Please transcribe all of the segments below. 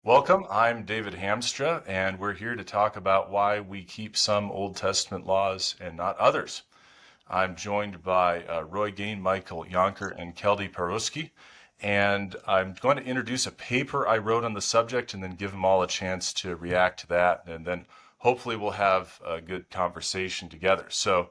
Welcome. I'm David Hamstra, and we're here to talk about why we keep some Old Testament laws and not others. I'm joined by Roy Gane, Michael Younker, and Keldie Paroschi, and I'm going to introduce a paper I wrote on the subject and then give them all a chance to react to that, and then hopefully we'll have a good conversation together. So,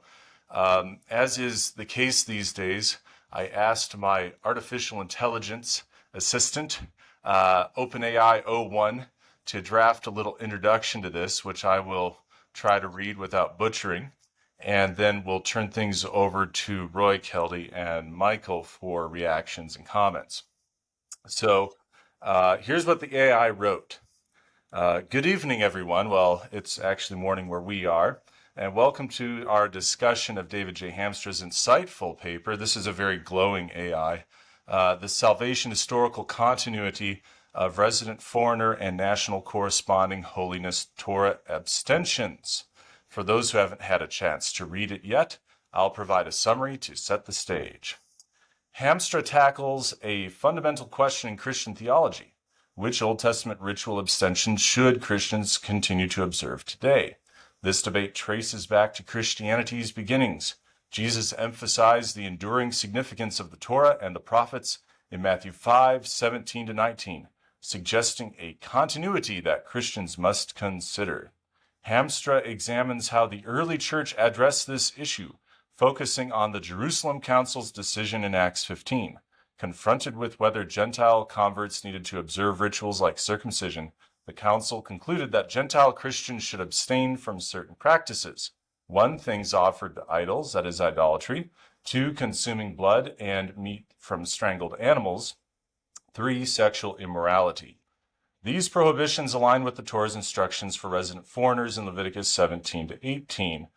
as is the case these days, I asked my artificial intelligence assistant, OpenAI O1, to draft a little introduction to this, which I will try to read without butchering. And then we'll turn things over to Roy, Keldie, and Michael for reactions and comments. So here's what the AI wrote. Good evening, everyone. Well, it's actually morning where we are. And welcome to our discussion of David J. Hamstra's insightful paper. This is a very glowing AI. The Salvation Historical Continuity of Resident Foreigner and National Corresponding Holiness Torah Abstentions. For those who haven't had a chance to read it yet, I'll provide a summary to set the stage. Hamstra tackles a fundamental question in Christian theology. Which Old Testament ritual abstention should Christians continue to observe today? This debate traces back to Christianity's beginnings. Jesus emphasized the enduring significance of the Torah and the prophets in Matthew 5:17-19, suggesting a continuity that Christians must consider. Hamstra examines how the early church addressed this issue, focusing on the Jerusalem Council's decision in Acts 15. Confronted with whether Gentile converts needed to observe rituals like circumcision, the council concluded that Gentile Christians should abstain from certain practices. 1. Things offered to idols, that is idolatry. 2. Consuming blood and meat from strangled animals. 3. Sexual immorality. These prohibitions align with the Torah's instructions for resident foreigners in Leviticus 17-18.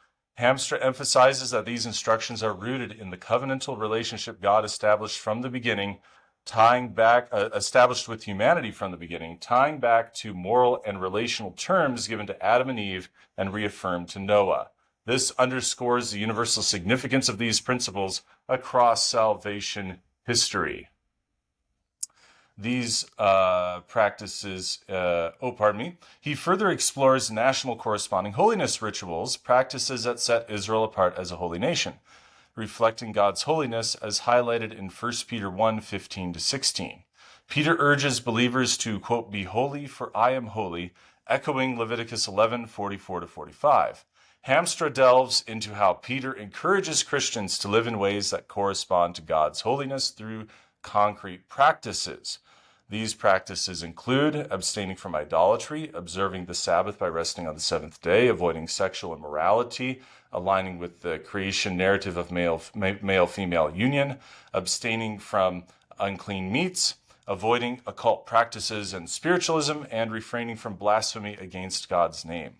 Hamstra emphasizes that these instructions are rooted in the covenantal relationship God established from the beginning, established with humanity from the beginning, tying back to moral and relational terms given to Adam and Eve and reaffirmed to Noah. This underscores the universal significance of these principles across salvation history. These practices, he further explores national corresponding holiness rituals, practices that set Israel apart as a holy nation, reflecting God's holiness as highlighted in 1 Peter 1:15-16. Peter urges believers to, quote, be holy for I am holy, echoing Leviticus 11:44-45. Hamstra delves into how Peter encourages Christians to live in ways that correspond to God's holiness through concrete practices. These practices include abstaining from idolatry, observing the Sabbath by resting on the seventh day, avoiding sexual immorality, aligning with the creation narrative of male-female union, abstaining from unclean meats, avoiding occult practices and spiritualism, and refraining from blasphemy against God's name.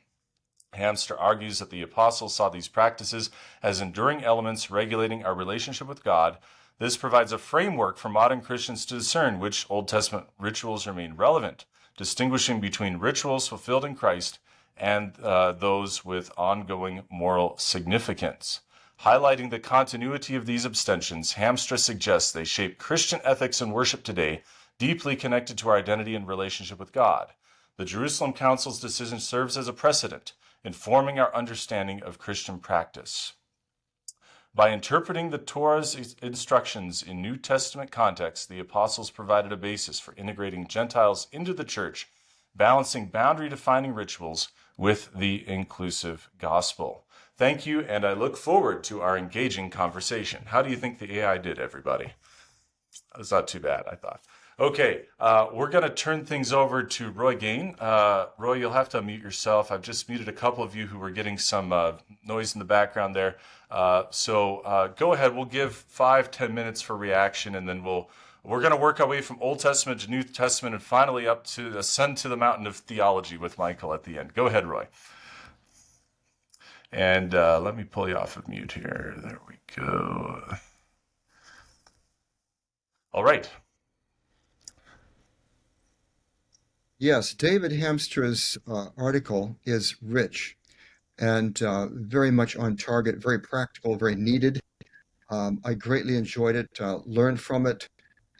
Hamstra argues that the apostles saw these practices as enduring elements regulating our relationship with God. This provides a framework for modern Christians to discern which Old Testament rituals remain relevant, distinguishing between rituals fulfilled in Christ and those with ongoing moral significance. Highlighting the continuity of these abstentions, Hamstra suggests they shape Christian ethics and worship today, deeply connected to our identity and relationship with God. The Jerusalem Council's decision serves as a precedent, informing our understanding of Christian practice. By interpreting the Torah's instructions in New Testament context, the apostles provided a basis for integrating Gentiles into the church, balancing boundary-defining rituals with the inclusive gospel. Thank you, and I look forward to our engaging conversation. How do you think the AI did, everybody? That's not too bad, I thought. Okay, we're going to turn things over to Roy Gane. Roy, you'll have to unmute yourself. I've just muted a couple of you who were getting some noise in the background there. So go ahead. We'll give 5-10 minutes for reaction, and then we're going to work our way from Old Testament to New Testament and finally up to ascend to the mountain of theology with Michael at the end. Go ahead, Roy. And let me pull you off of mute here. There we go. All right. Yes, David Hamstra's article is rich and very much on target, very practical, very needed. I greatly enjoyed it, learned from it,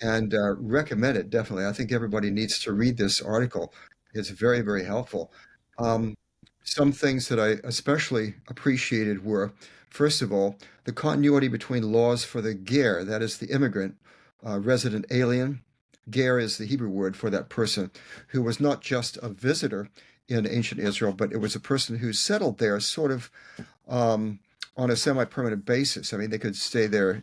and recommend it definitely. I think everybody needs to read this article. It's very, very helpful. Um, some things that I especially appreciated were, first of all, the continuity between laws for the ger, that is the immigrant, resident alien. Ger is the Hebrew word for that person who was not just a visitor in ancient Israel, but it was a person who settled there sort of um, on a semi-permanent basis. I mean, they could stay there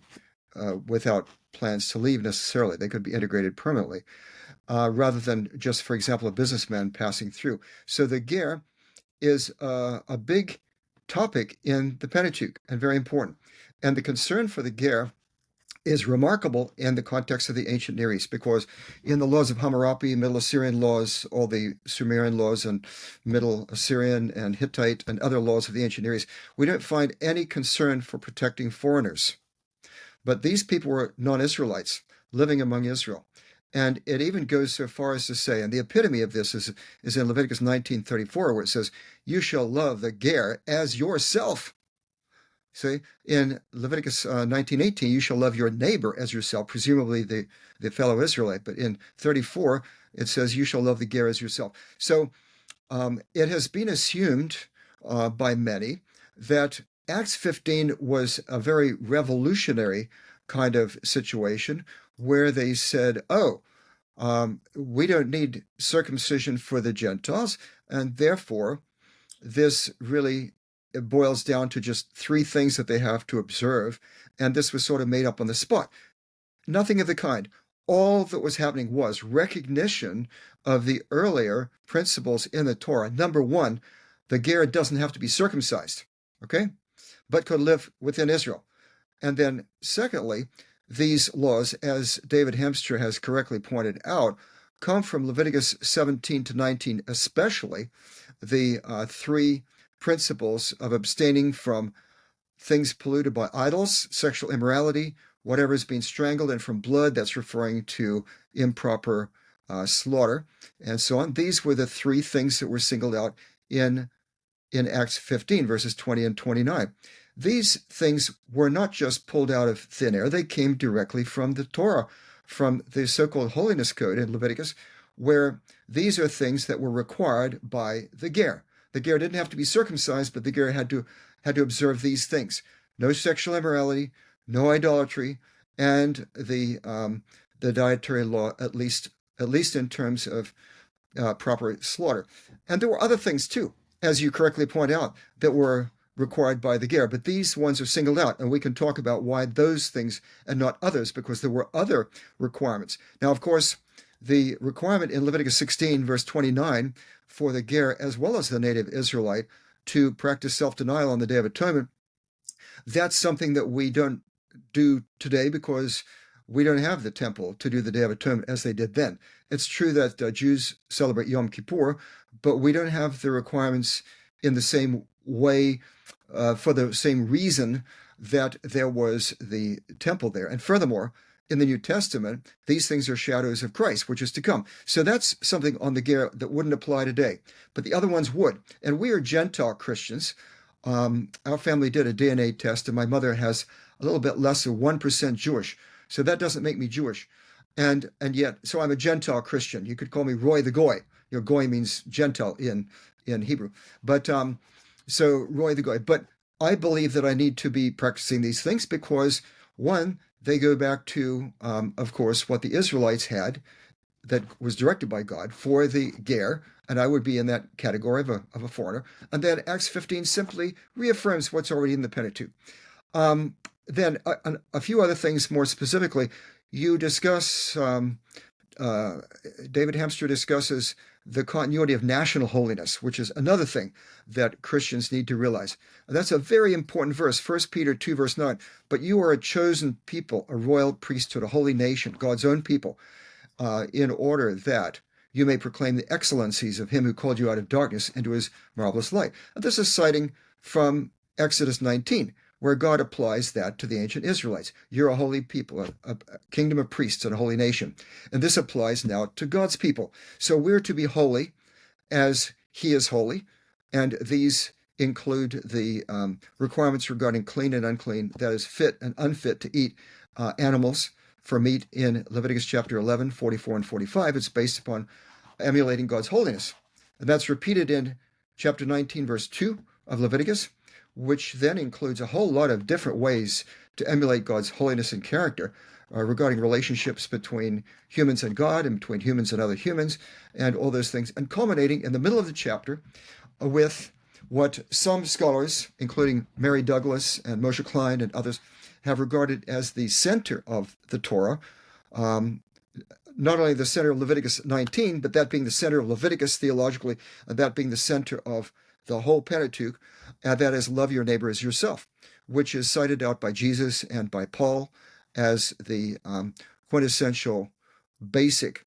without plans to leave necessarily. They could be integrated permanently, rather than just, for example, a businessman passing through. So the ger is a big topic in the Pentateuch and very important. And the concern for the ger is remarkable in the context of the ancient Near East, because in the laws of Hammurabi, Middle Assyrian laws, all the Sumerian laws, and Middle Assyrian and Hittite and other laws of the ancient Near East, we don't find any concern for protecting foreigners. But these people were non-Israelites living among Israel. And it even goes so far as to say, and the epitome of this is in Leviticus 19:34, where it says, "You shall love the ger as yourself." See, in Leviticus 19:18, "You shall love your neighbor as yourself," presumably the fellow Israelite. But in 34, it says, "You shall love the ger as yourself." So it has been assumed by many that Acts 15 was a very revolutionary kind of situation where they said, oh, we don't need circumcision for the Gentiles, and therefore this really it boils down to just three things that they have to observe, and this was sort of made up on the spot. Nothing of the kind. All that was happening was recognition of the earlier principles in the Torah. Number one, the ger doesn't have to be circumcised, okay, but could live within Israel. And then, secondly, these laws, as David Hemstra has correctly pointed out, come from Leviticus 17 to 19, especially the three principles of abstaining from things polluted by idols, sexual immorality, whatever is being strangled, and from blood, that's referring to improper slaughter, and so on. These were the three things that were singled out in Acts 15, verses 20 and 29. These things were not just pulled out of thin air, they came directly from the Torah, from the so-called holiness code in Leviticus, where these are things that were required by the ger. The ger didn't have to be circumcised, but the ger had to observe these things: no sexual immorality, no idolatry, and the dietary law, at least in terms of proper slaughter. And there were other things too, as you correctly point out, that were required by the ger, but these ones are singled out, and we can talk about why those things and not others, because there were other requirements. Now, of course, the requirement in Leviticus 16, verse 29, for the ger as well as the native Israelite to practice self-denial on the Day of Atonement, that's something that we don't do today because we don't have the temple to do the Day of Atonement as they did then. It's true that Jews celebrate Yom Kippur, but we don't have the requirements in the same way, for the same reason that there was the temple there. And furthermore, in the New Testament, these things are shadows of Christ, which is to come. So that's something on the ger that wouldn't apply today, but the other ones would. And we are Gentile Christians. Our family did a DNA test, and my mother has a little bit less than 1% Jewish. So that doesn't make me Jewish. And yet, so I'm a Gentile Christian. You could call me Roy the Goy. Goy means Gentile in Hebrew. But so Roy the Goy. But I believe that I need to be practicing these things because, one, they go back to, of course, what the Israelites had that was directed by God for the ger, and I would be in that category of a foreigner. And then Acts 15 simply reaffirms what's already in the Pentateuch. Then a few other things more specifically. You discuss, David Hemstra discusses the continuity of national holiness, which is another thing that Christians need to realize. And that's a very important verse, 1 Peter 2, verse 9. But you are a chosen people, a royal priesthood, a holy nation, God's own people, in order that you may proclaim the excellencies of him who called you out of darkness into his marvelous light. And this is citing from Exodus 19, where God applies that to the ancient Israelites. You're a holy people, a kingdom of priests and a holy nation. And this applies now to God's people. So we're to be holy as he is holy. And these include the requirements regarding clean and unclean, that is, fit and unfit to eat animals for meat in Leviticus chapter 11, 44 and 45. It's based upon emulating God's holiness. And that's repeated in chapter 19, verse 2 of Leviticus, which then includes a whole lot of different ways to emulate God's holiness and character regarding relationships between humans and God and between humans and other humans and all those things, and culminating in the middle of the chapter with what some scholars, including Mary Douglas and Moshe Klein and others, have regarded as the center of the Torah. Not only the center of Leviticus 19, but that being the center of Leviticus theologically, and that being the center of the whole Pentateuch, and that is love your neighbor as yourself, which is cited out by Jesus and by Paul as the quintessential basic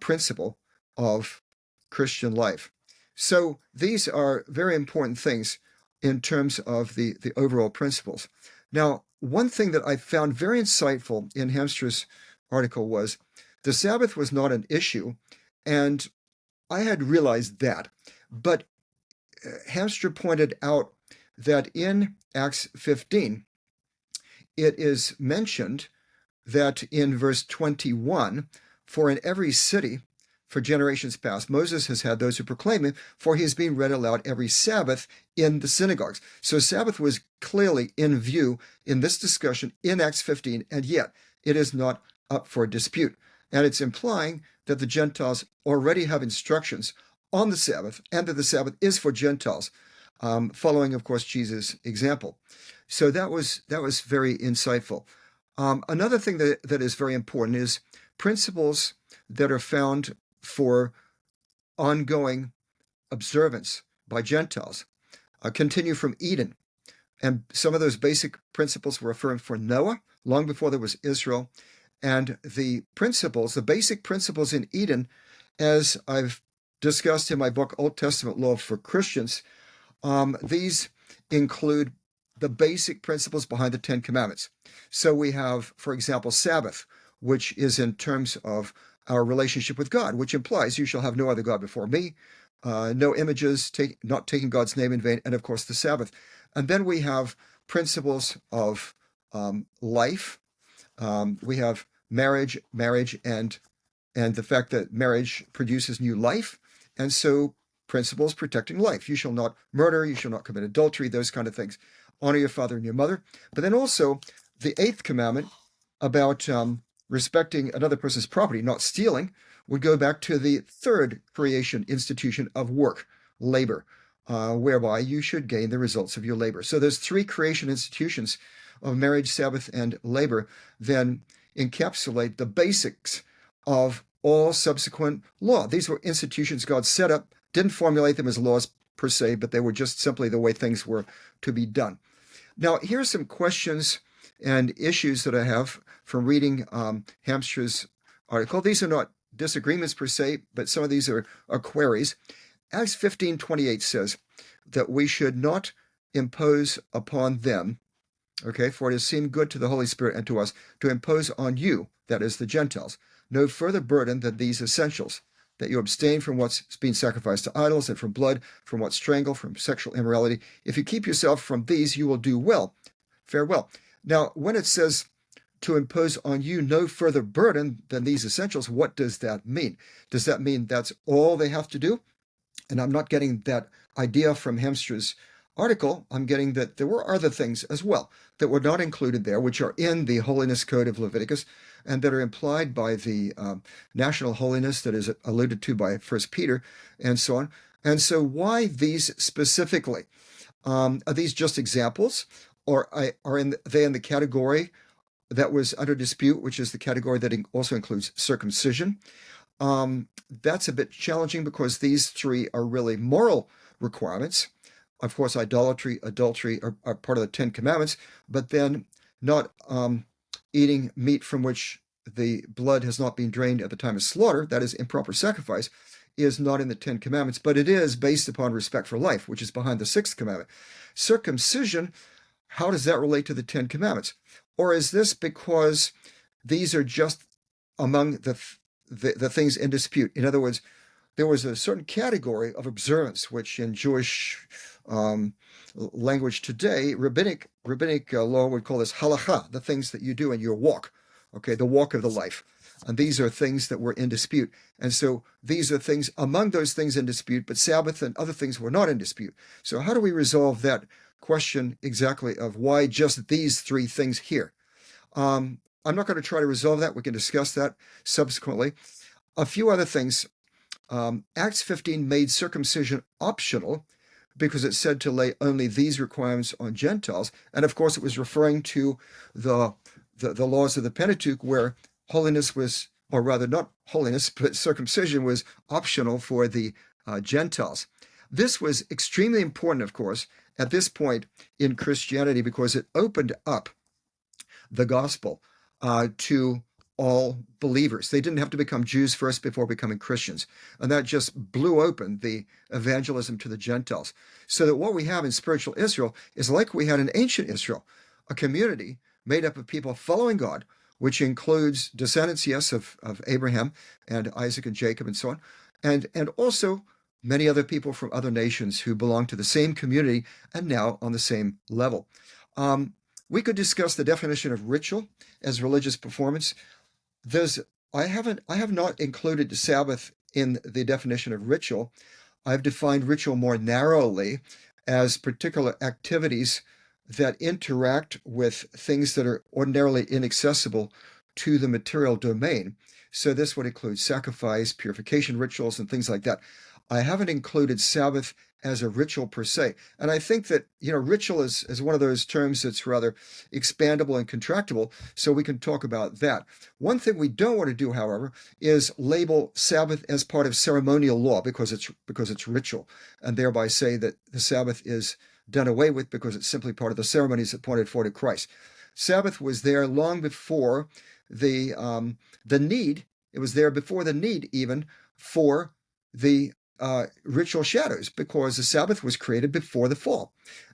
principle of Christian life. So these are very important things in terms of the overall principles. Now, one thing that I found very insightful in Hamstra's article was the Sabbath was not an issue, and I had realized that. But Hamstra pointed out that in Acts 15, it is mentioned that in verse 21, for in every city for generations past, Moses has had those who proclaim him, for he is being read aloud every Sabbath in the synagogues. So Sabbath was clearly in view in this discussion in Acts 15, and yet it is not up for dispute. And it's implying that the Gentiles already have instructions on the Sabbath, and that the Sabbath is for Gentiles, following, of course, Jesus' example. So that was very insightful. Another thing that is very important is principles that are found for ongoing observance by Gentiles continue from Eden. And some of those basic principles were affirmed for Noah long before there was Israel. And the basic principles in Eden, as I've discussed in my book, Old Testament Law for Christians, these include the basic principles behind the Ten Commandments. So we have, for example, Sabbath, which is in terms of our relationship with God, which implies you shall have no other God before me, no images, not taking God's name in vain, and of course the Sabbath. And then we have principles of life. We have marriage, and the fact that marriage produces new life, and so principles protecting life. You shall not murder, you shall not commit adultery, those kind of things. Honor your father and your mother. But then also the eighth commandment about respecting another person's property, not stealing, would go back to the third creation institution of work, labor, whereby you should gain the results of your labor. So those three creation institutions of marriage, Sabbath, and labor then encapsulate the basics of all subsequent law. These were institutions God set up, didn't formulate them as laws per se, but they were just simply the way things were to be done. Now, here's some questions and issues that I have from reading Hamstra's article. These are not disagreements per se, but some of these are queries. Acts 15:28 says that we should not impose upon them, okay, for it has seemed good to the Holy Spirit and to us to impose on you, that is the Gentiles, no further burden than these essentials, that you abstain from what's being sacrificed to idols, and from blood, from what's strangled, from sexual immorality. If you keep yourself from these, you will do well. Farewell. Now, when it says to impose on you no further burden than these essentials, what does that mean? Does that mean that's all they have to do? And I'm not getting that idea from Hamstra's article. I'm getting that there were other things as well that were not included there, which are in the holiness code of Leviticus, and that are implied by the national holiness that is alluded to by 1 Peter, and so on. And so why these specifically? Are these just examples, or are they in the category that was under dispute, which is the category that also includes circumcision? That's a bit challenging because these three are really moral requirements. Of course, idolatry, adultery are part of the Ten Commandments, but then not eating meat from which the blood has not been drained at the time of slaughter, that is improper sacrifice, is not in the Ten Commandments, but it is based upon respect for life, which is behind the Sixth Commandment. Circumcision, how does that relate to the Ten Commandments? Or is this because these are just among the things in dispute? In other words, there was a certain category of observance, which in Jewish language today, rabbinic law would call this halakha, the things that you do in your walk, okay, the walk of the life. And these are things that were in dispute. And so these are things among those things in dispute, but Sabbath and other things were not in dispute. So how do we resolve that question exactly of why just these three things here? I'm not going to try to resolve that. We can discuss that subsequently. A few other things. Acts 15 made circumcision optional because it said to lay only these requirements on Gentiles. And of course, it was referring to the laws of the Pentateuch, where holiness was, or rather not holiness, but circumcision was optional for the Gentiles. This was extremely important, of course, at this point in Christianity, because it opened up the gospel to all believers. They didn't have to become Jews first before becoming Christians. And that just blew open the evangelism to the Gentiles. So that what we have in spiritual Israel is like we had in ancient Israel, a community made up of people following God, which includes descendants, yes, of Abraham and Isaac and Jacob and so on, and also many other people from other nations who belong to the same community and now on the same level. We could discuss the definition of ritual as religious performance. I have not included the Sabbath in the definition of ritual. I've defined ritual more narrowly as particular activities that interact with things that are ordinarily inaccessible to the material domain. So this would include sacrifice, purification rituals, and things like that. I haven't included Sabbath as a ritual per se. And I think that, ritual is one of those terms that's rather expandable and contractible, so we can talk about that. One thing we don't want to do, however, is label Sabbath as part of ceremonial law because it's ritual, and thereby say that the Sabbath is done away with because it's simply part of the ceremonies that pointed forward to Christ. Sabbath was there long before the need. It was there before the need even for the ritual shadows, because the Sabbath was created before the fall,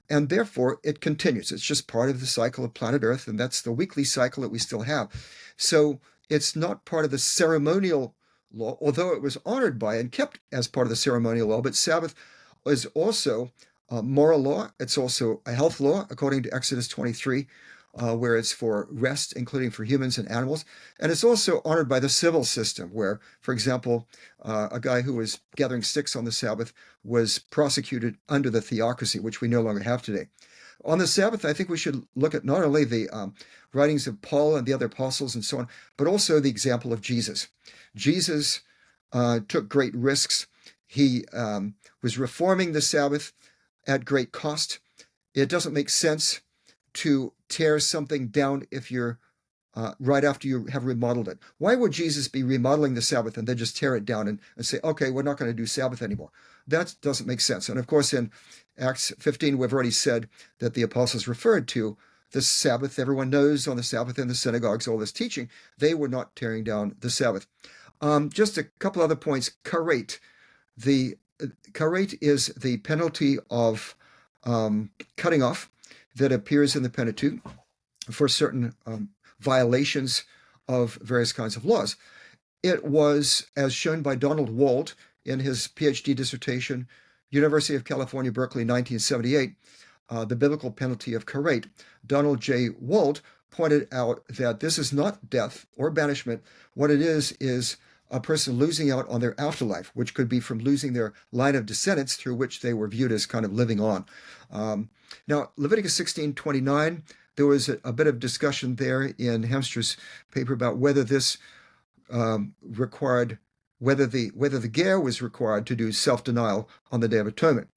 and therefore it continues. It's just part of the cycle of planet Earth, and that's the weekly cycle that we still have. So it's not part of the ceremonial law, although it was honored by and kept as part of the ceremonial law. But Sabbath is also moral law. It's also a health law, according to Exodus 23, where it's for rest, including for humans and animals. And it's also honored by the civil system, where, for example, a guy who was gathering sticks on the Sabbath was prosecuted under the theocracy, which we no longer have today. On the Sabbath, I think we should look at not only the writings of Paul and the other apostles and so on, but also the example of Jesus. Jesus took great risks. He was reforming the Sabbath at great cost. It doesn't make sense to tear something down if you're right after you have remodeled it. Why would Jesus be remodeling the Sabbath and then just tear it down and say, okay, we're not going to do Sabbath anymore? That doesn't make sense. And of course, in Acts 15, we've already said that the apostles referred to the Sabbath. Everyone knows on the Sabbath in the synagogues, all this teaching, they were not tearing down the Sabbath. Just a couple other points. Karet. The karet is the penalty of cutting off that appears in the Pentateuch for certain violations of various kinds of laws. It was, as shown by Donald Wald in his PhD dissertation, University of California, Berkeley, 1978, the biblical penalty of karet. Donald J. Wald pointed out that this is not death or banishment. What it is a person losing out on their afterlife, which could be from losing their line of descendants through which they were viewed as kind of living on. Now, Leviticus 16:29, there was a bit of discussion there in Hamstra's paper about whether this required, whether the ger was required to do self-denial on the Day of Atonement,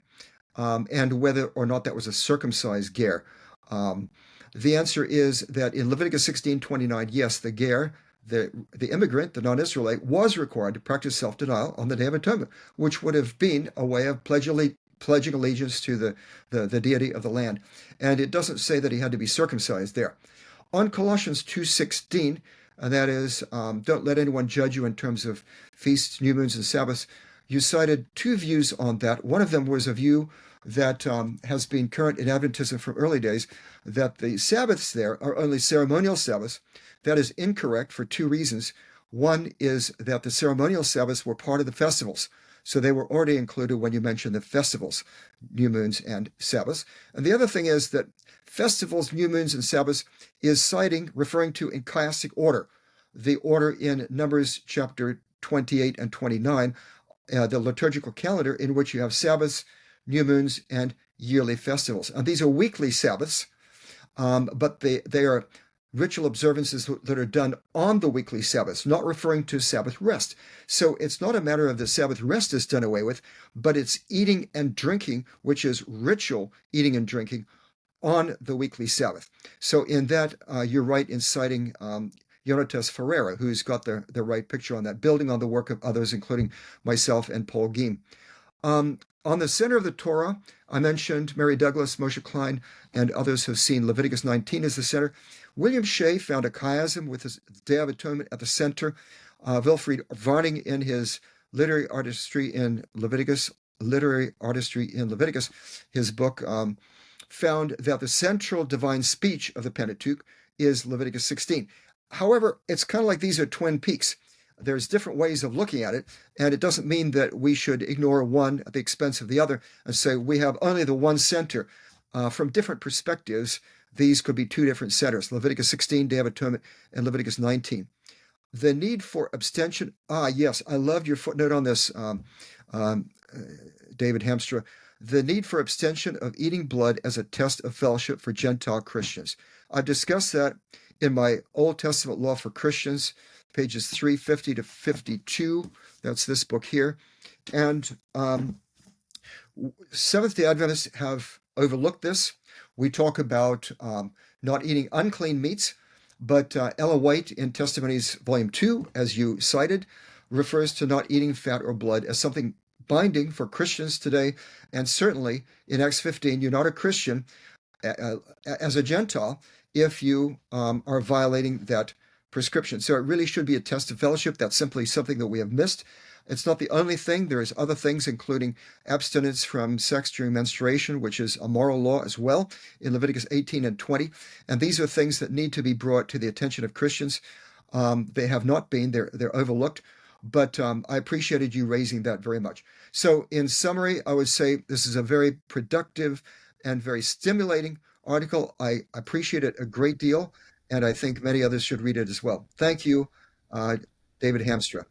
and whether or not that was a circumcised ger. The answer is that in Leviticus 16:29, yes, the ger, the immigrant, the non-Israelite, was required to practice self-denial on the Day of Atonement, which would have been a way of pledging allegiance to the deity of the land. And it doesn't say that he had to be circumcised there. On Colossians 2:16, and that is, don't let anyone judge you in terms of feasts, new moons, and Sabbaths, you cited two views on that. One of them was a view that has been current in Adventism from early days, that the Sabbaths there are only ceremonial Sabbaths. That is incorrect for two reasons. One is that the ceremonial Sabbaths were part of the festivals. So they were already included when you mentioned the festivals, new moons and Sabbaths. And the other thing is that festivals, new moons, and Sabbaths is citing, referring to in chiastic order, the order in Numbers chapter 28 and 29, the liturgical calendar in which you have Sabbaths, new moons, and yearly festivals. And these are weekly Sabbaths, but they are ritual observances that are done on the weekly Sabbaths, not referring to Sabbath rest. So it's not a matter of the Sabbath rest is done away with, but it's eating and drinking, which is ritual eating and drinking on the weekly Sabbath. So in that, you're right in citing Jonatas Ferreira, who's got the right picture on that, building on the work of others, including myself and Paul Gane. On the center of the Torah, I mentioned Mary Douglas, Moshe Klein, and others have seen Leviticus 19 as the center. William Shea found a chiasm with his Day of Atonement at the center. Wilfried Varning, in his literary artistry in Leviticus, his book, found that the central divine speech of the Pentateuch is Leviticus 16. However, it's kind of like these are twin peaks. There's different ways of looking at it, and it doesn't mean that we should ignore one at the expense of the other and say we have only the one center. From different perspectives, these could be two different centers: Leviticus 16, Day of Atonement, and Leviticus 19. The need for abstention. Yes, I loved your footnote on this, David Hamstra. The need for abstention of eating blood as a test of fellowship for Gentile Christians. I've discussed that in my Old Testament Law for Christians, pages 350 to 52. That's this book here. And Seventh-day Adventists have overlooked this. We talk about not eating unclean meats, but Ella White in Testimonies, Volume 2, as you cited, refers to not eating fat or blood as something binding for Christians today. And certainly in Acts 15, you're not a Christian as a Gentile if you are violating that prescription. So it really should be a test of fellowship. That's simply something that we have missed. It's not the only thing. There's other things, including abstinence from sex during menstruation, which is a moral law as well, in Leviticus 18 and 20. And these are things that need to be brought to the attention of Christians. They have not been. They're overlooked. But I appreciated you raising that very much. So in summary, I would say this is a very productive and very stimulating article. I appreciate it a great deal, and I think many others should read it as well. Thank you, David Hamstra.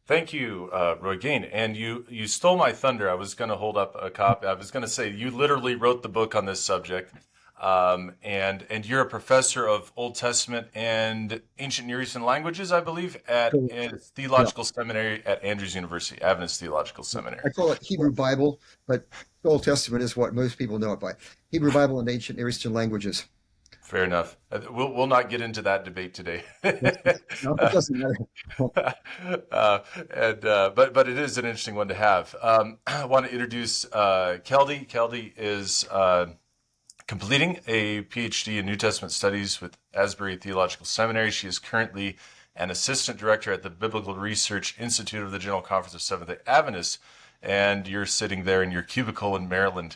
Thank you, Roy Gane. And you stole my thunder. I was going to hold up a copy. I was going to say you literally wrote the book on this subject, and you're a professor of Old Testament and Ancient Near Eastern languages, I believe, at Yeah, Theological Seminary at Andrews University, Adventist Theological Seminary. I call it Hebrew Bible, but the Old Testament is what most people know it by. Hebrew Bible and ancient Near Eastern languages. Fair enough. We'll not get into that debate today. No, it doesn't matter. But it is an interesting one to have. I want to introduce Keldie. Keldie is completing a PhD in New Testament Studies with Asbury Theological Seminary. She is currently an assistant director at the Biblical Research Institute of the General Conference of Seventh-day Adventists, and you're sitting there in your cubicle in Maryland.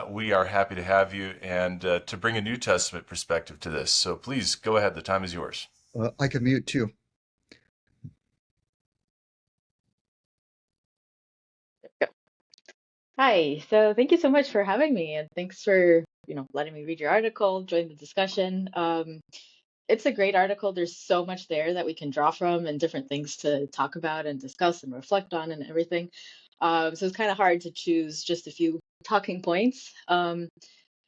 We are happy to have you and to bring a New Testament perspective to this. So please go ahead. The time is yours. I can mute too. Hi, so thank you so much for having me, and thanks for, letting me read your article, join the discussion. It's a great article. There's so much there that we can draw from and different things to talk about and discuss and reflect on and everything. So it's kind of hard to choose just a few talking points. But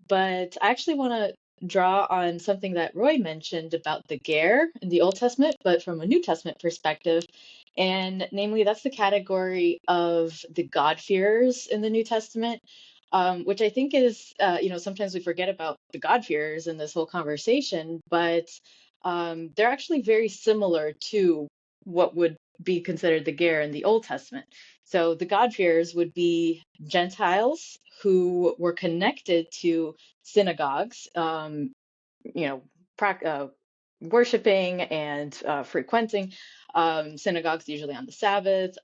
I actually want to draw on something that Roy mentioned about the ger in the Old Testament, but from a New Testament perspective. And namely, that's the category of the God-fearers in the New Testament, which I think is, sometimes we forget about the God-fearers in this whole conversation, but they're actually very similar to what would be considered the ger in the Old Testament. So the God-fearers would be Gentiles who were connected to synagogues, you know, worshiping and frequenting synagogues, usually on the Sabbath,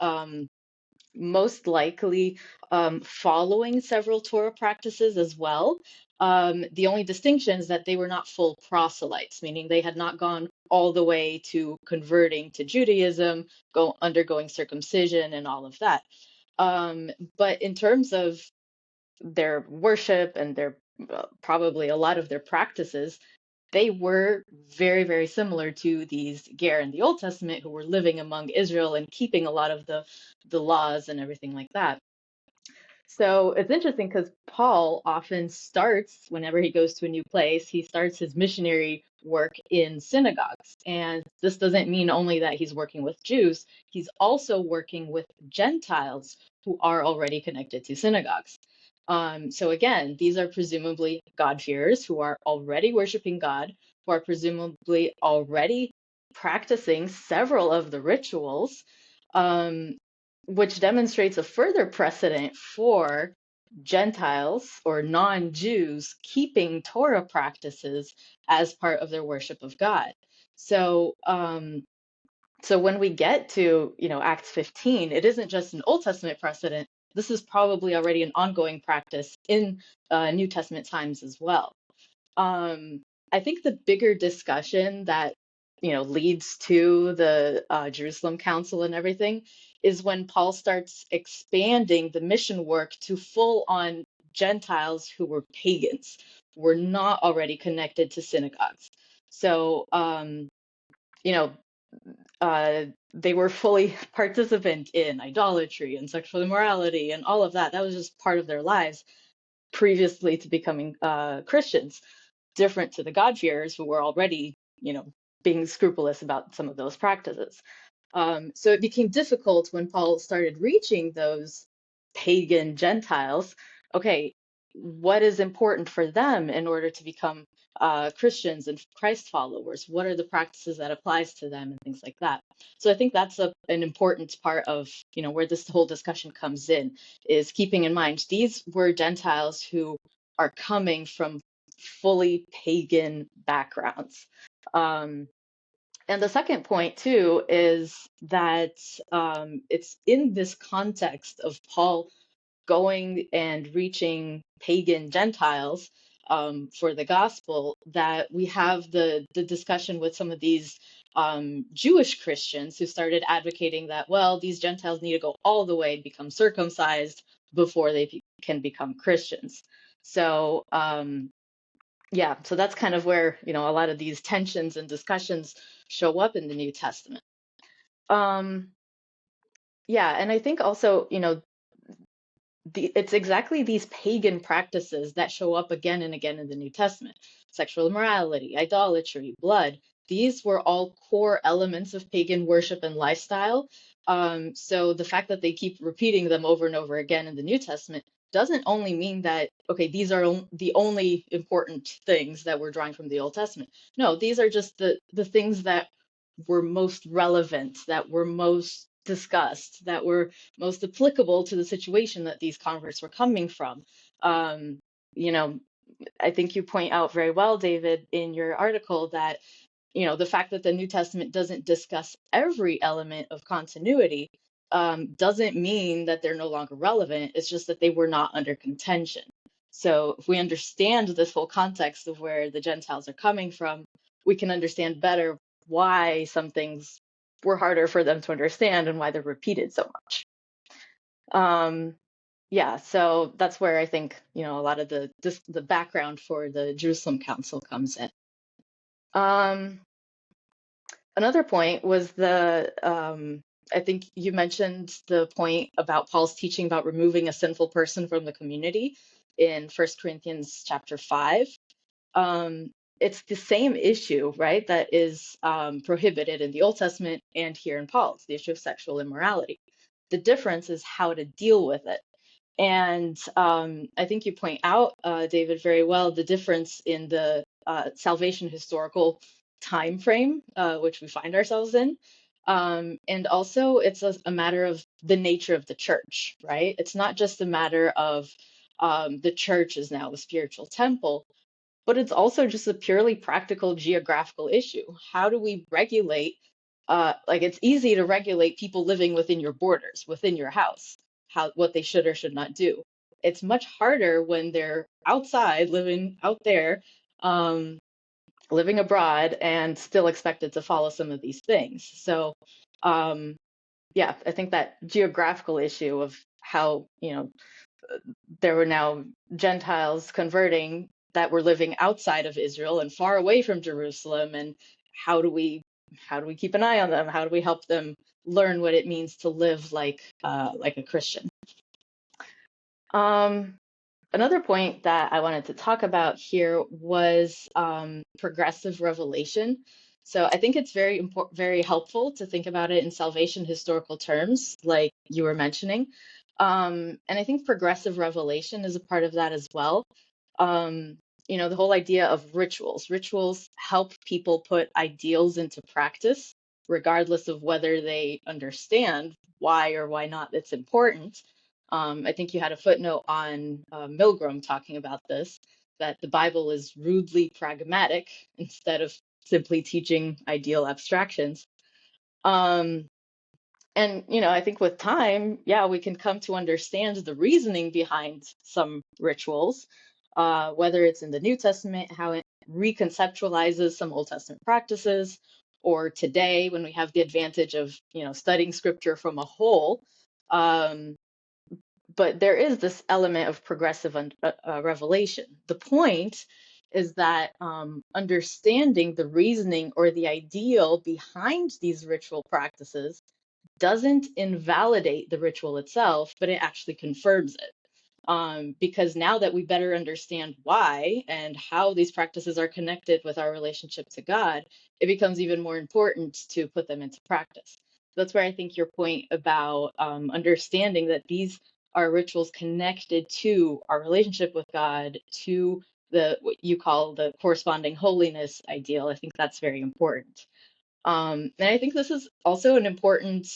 most likely following several Torah practices as well. The only distinction is that they were not full proselytes, meaning they had not gone all the way to converting to Judaism, undergoing circumcision and all of that. But in terms of their worship and their probably a lot of their practices, they were very, very similar to these Ger in the Old Testament who were living among Israel and keeping a lot of the laws and everything like that. So it's interesting because Paul often starts, whenever he goes to a new place, he starts his missionary work in synagogues. And this doesn't mean only that he's working with Jews, he's also working with Gentiles who are already connected to synagogues. So again, these are presumably God-fearers who are already worshiping God, who are presumably already practicing several of the rituals. Which demonstrates a further precedent for Gentiles or non-Jews keeping Torah practices as part of their worship of God. So, so when we get to, Acts 15, it isn't just an Old Testament precedent. This is probably already an ongoing practice in New Testament times as well. I think the bigger discussion that leads to the Jerusalem Council and everything is when Paul starts expanding the mission work to full-on Gentiles who were pagans, were not already connected to synagogues. So, you know, they were fully participant in idolatry and sexual immorality and all of that. That was just part of their lives previously to becoming Christians, different to the God-fearers who were already, being scrupulous about some of those practices. So it became difficult when Paul started reaching those pagan Gentiles. Okay, what is important for them in order to become Christians and Christ followers? What are the practices that applies to them and things like that? So I think that's an important part of where this whole discussion comes in, is keeping in mind these were Gentiles who are coming from fully pagan backgrounds. And the second point, too, is that it's in this context of Paul going and reaching pagan Gentiles for the gospel that we have the discussion with some of these Jewish Christians who started advocating that, well, these Gentiles need to go all the way and become circumcised before they can become Christians. So, yeah, so that's kind of where, a lot of these tensions and discussions show up in the New Testament. Yeah, and I think also, it's exactly these pagan practices that show up again and again in the New Testament. Sexual immorality, idolatry, blood. These were all core elements of pagan worship and lifestyle. So the fact that they keep repeating them over and over again in the New Testament doesn't only mean that, okay, these are the only important things that we're drawing from the Old Testament. No, these are just the things that were most relevant, that were most discussed, that were most applicable to the situation that these converts were coming from. Um, you know, I think you point out very well, David, in your article that, the fact that the New Testament doesn't discuss every element of continuity doesn't mean that they're no longer relevant. It's just that they were not under contention. So if we understand this whole context of where the Gentiles are coming from, we can understand better why some things were harder for them to understand and why they're repeated so much. Yeah, so that's where I think, a lot of the background for the Jerusalem Council comes in. Another point was I think you mentioned the point about Paul's teaching about removing a sinful person from the community in 1 Corinthians chapter 5. It's the same issue, right, that is prohibited in the Old Testament and here in Paul's, the issue of sexual immorality. The difference is how to deal with it. And I think you point out, David, very well, the difference in the salvation historical time frame, which we find ourselves in. And also, it's a matter of the nature of the church, right? It's not just a matter of the church is now a spiritual temple, but it's also just a purely practical geographical issue. How do we regulate? Like, it's easy to regulate people living within your borders, within your house, what they should or should not do. it's much harder when they're outside, living out there, um, living abroad, and still expected to follow some of these things. So, um, yeah, I think that geographical issue of how, there were now Gentiles converting that were living outside of Israel and far away from Jerusalem, and how do we how do we keep an eye on them? How do we help them learn what it means to live like a Christian? Um, Another point that I wanted to talk about here was progressive revelation. So I think it's very important, very helpful to think about it in salvation historical terms, like you were mentioning. And I think progressive revelation is a part of that as well. Um, the whole idea of rituals. Rituals help people put ideals into practice, regardless of whether they understand why or why not it's important. I think you had a footnote on Milgram talking about this, that the Bible is rudely pragmatic instead of simply teaching ideal abstractions. Um, and, I think with time, yeah, we can come to understand the reasoning behind some rituals, whether it's in the New Testament, how it reconceptualizes some Old Testament practices, or today when we have the advantage of, studying scripture from a whole. Um, but there is this element of progressive revelation. The point is that understanding the reasoning or the ideal behind these ritual practices doesn't invalidate the ritual itself, but it actually confirms it. Because now that we better understand why and how these practices are connected with our relationship to God, it becomes even more important to put them into practice. That's where I think your point about understanding that these are rituals connected to our relationship with God, to the what you call the corresponding holiness ideal. I think that's very important. And I think this is also an important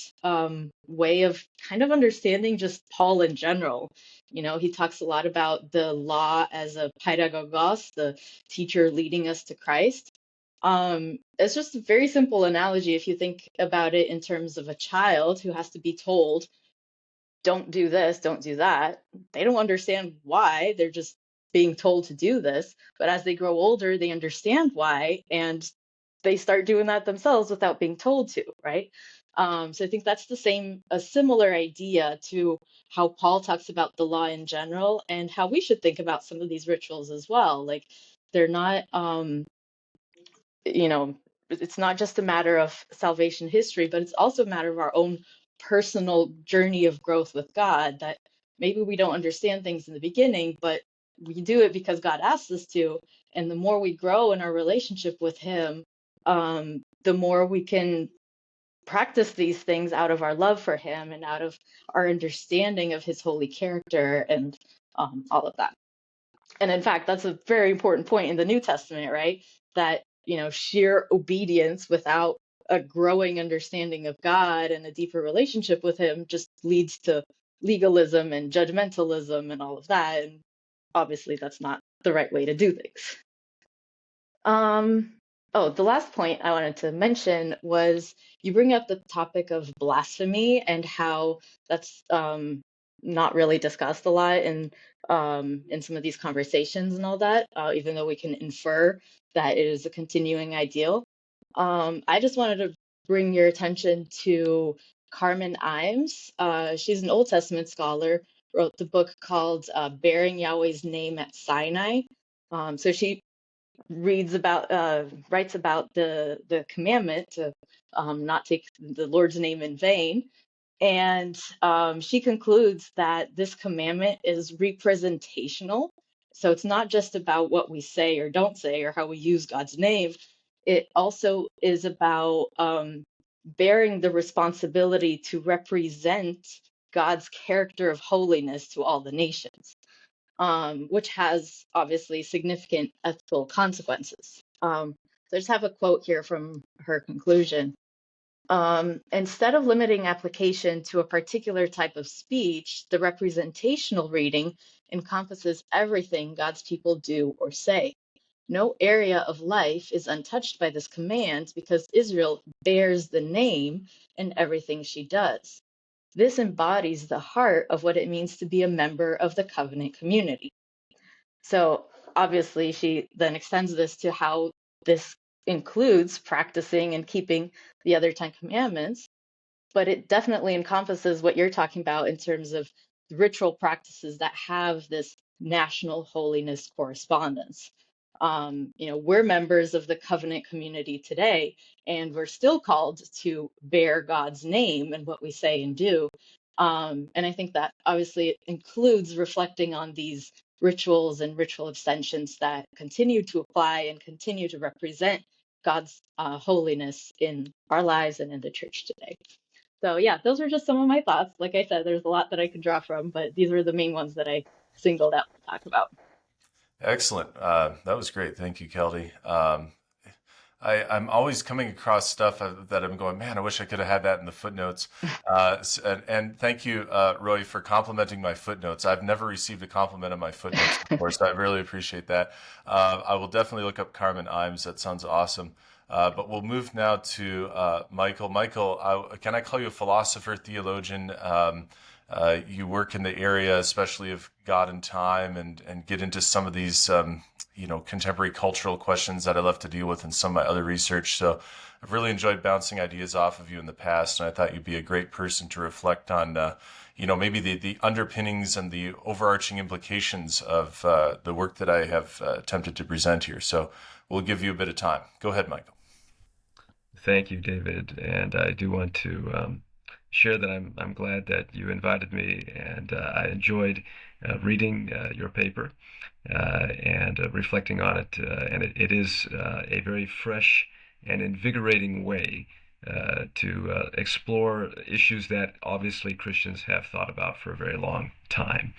way of kind of understanding just Paul in general. He talks a lot about the law as a pedagogos, the teacher leading us to Christ. It's just a very simple analogy if you think about it in terms of a child who has to be told, don't do this, don't do that. They don't understand why. They're just being told to do this. But as they grow older, they understand why, and they start doing that themselves without being told to, right? So I think that's a similar idea to how Paul talks about the law in general and how we should think about some of these rituals as well. Like they're not, you know, it's not just a matter of salvation history, but it's also a matter of our own personal journey of growth with God, that maybe we don't understand things in the beginning, but we do it because God asks us to. And the more we grow in our relationship with Him, the more we can practice these things out of our love for Him and out of our understanding of His holy character and all of that. And in fact, that's a very important point in the New Testament, right? That, sheer obedience without a growing understanding of God and a deeper relationship with Him just leads to legalism and judgmentalism and all of that. And obviously, that's not the right way to do things. The last point I wanted to mention was you bring up the topic of blasphemy and how that's not really discussed a lot in some of these conversations and all that, even though we can infer that it is a continuing ideal. I just wanted to bring your attention to Carmen Imes. She's an Old Testament scholar, wrote the book called Bearing Yahweh's Name at Sinai. So she writes about the commandment to not take the Lord's name in vain. And she concludes that this commandment is representational. So it's not just about what we say or don't say or how we use God's name. It also is about bearing the responsibility to represent God's character of holiness to all the nations, which has obviously significant ethical consequences. So I just have a quote here from her conclusion. Instead of limiting application to a particular type of speech, the representational reading encompasses everything God's people do or say. No area of life is untouched by this command because Israel bears the name in everything she does. this embodies the heart of what it means to be a member of the covenant community. So obviously, she then extends this to how this includes practicing and keeping the other 10 commandments, but it definitely encompasses what you're talking about in terms of ritual practices that have this national holiness correspondence. We're members of the covenant community today, and we're still called to bear God's name in what we say and do. And I think that obviously it includes reflecting on these rituals and ritual abstentions that continue to apply and continue to represent God's holiness in our lives and in the church today. So yeah, those are just some of my thoughts. Like I said, there's a lot that I could draw from, but these were the main ones that I singled out to talk about. Excellent. That was great. Thank you, Keldie. I'm always coming across stuff that I'm going, man, I wish I could have had that in the footnotes. And thank you, Roy, for complimenting my footnotes. I've never received a compliment on my footnotes before, so I really appreciate that. I will definitely look up Carmen Imes. That sounds awesome. But we'll move now to Michael. Michael, can I call you a philosopher, theologian? You work in the area, especially of God and time, and get into some of these, contemporary cultural questions that I love to deal with in some of my other research. So I've really enjoyed bouncing ideas off of you in the past, and I thought you'd be a great person to reflect on, maybe the underpinnings and the overarching implications of the work that I have attempted to present here. So we'll give you a bit of time. Go ahead, Michael. Thank you, David. And I do want to share that I'm glad that you invited me, and I enjoyed reading your paper and reflecting on it. And it is a very fresh and invigorating way to explore issues that obviously Christians have thought about for a very long time.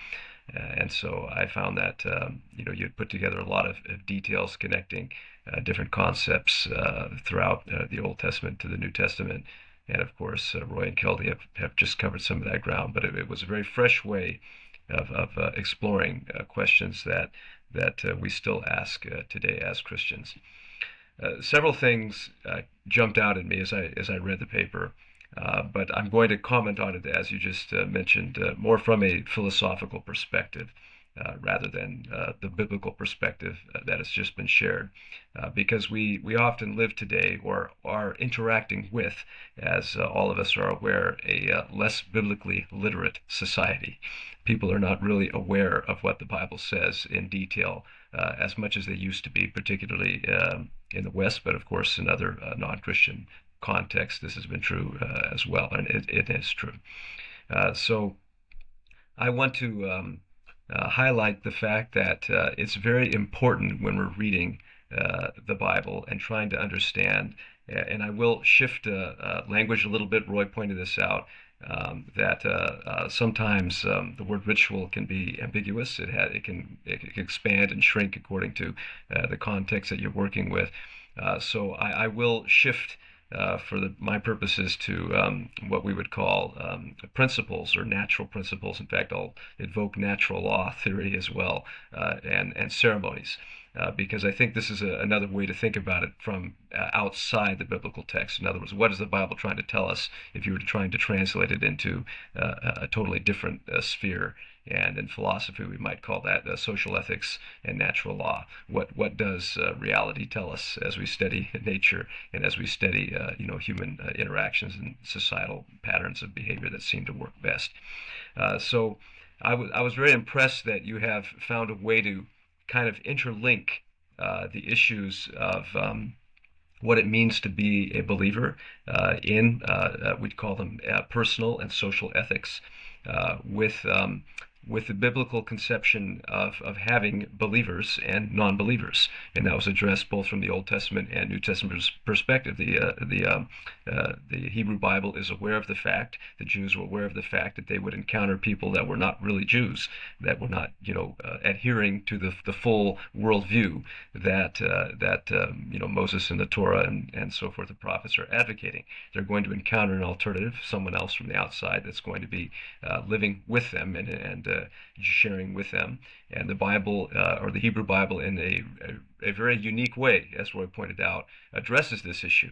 And so I found that you'd put together a lot of details connecting different concepts throughout the Old Testament to the New Testament. And of course, Roy and Keldie have just covered some of that ground, but it was a very fresh way of exploring questions that we still ask today as Christians. Several things jumped out at me as I read the paper, but I'm going to comment on it, as you just mentioned, more from a philosophical perspective. Rather than the biblical perspective that has just been shared, because we often live today, or are interacting with, as all of us are aware, a less biblically literate society. People are not really aware of what the Bible says in detail as much as they used to be, particularly in the West, but of course in other non-Christian contexts this has been true as well, and it is true. So I want to highlight the fact that it's very important when we're reading the Bible and trying to understand, and I will shift language a little bit. Roy pointed this out, that sometimes the word ritual can be ambiguous. It can expand and shrink according to the context that you're working with. So I will shift for my purposes to what we would call principles, or natural principles. In fact, I'll invoke natural law theory as well, and ceremonies, because I think this is another way to think about it from outside the biblical text. In other words, what is the Bible trying to tell us if you were trying to translate it into a totally different sphere? And in philosophy, we might call that social ethics and natural law. What does reality tell us as we study nature and as we study human interactions and societal patterns of behavior that seem to work best? So I was very impressed that you have found a way to kind of interlink the issues of what it means to be a believer we'd call them personal and social ethics, with the biblical conception of having believers and non-believers, and that was addressed both from the Old Testament and New Testament perspective. The Hebrew Bible is aware of the fact, the Jews were aware of the fact, that they would encounter people that were not really Jews, that were not adhering to the full worldview that Moses and the Torah and so forth, the prophets, are advocating. They're going to encounter an alternative, someone else from the outside that's going to be living with them and sharing with them. And the Bible, or the Hebrew Bible, in a very unique way, as Roy pointed out, addresses this issue.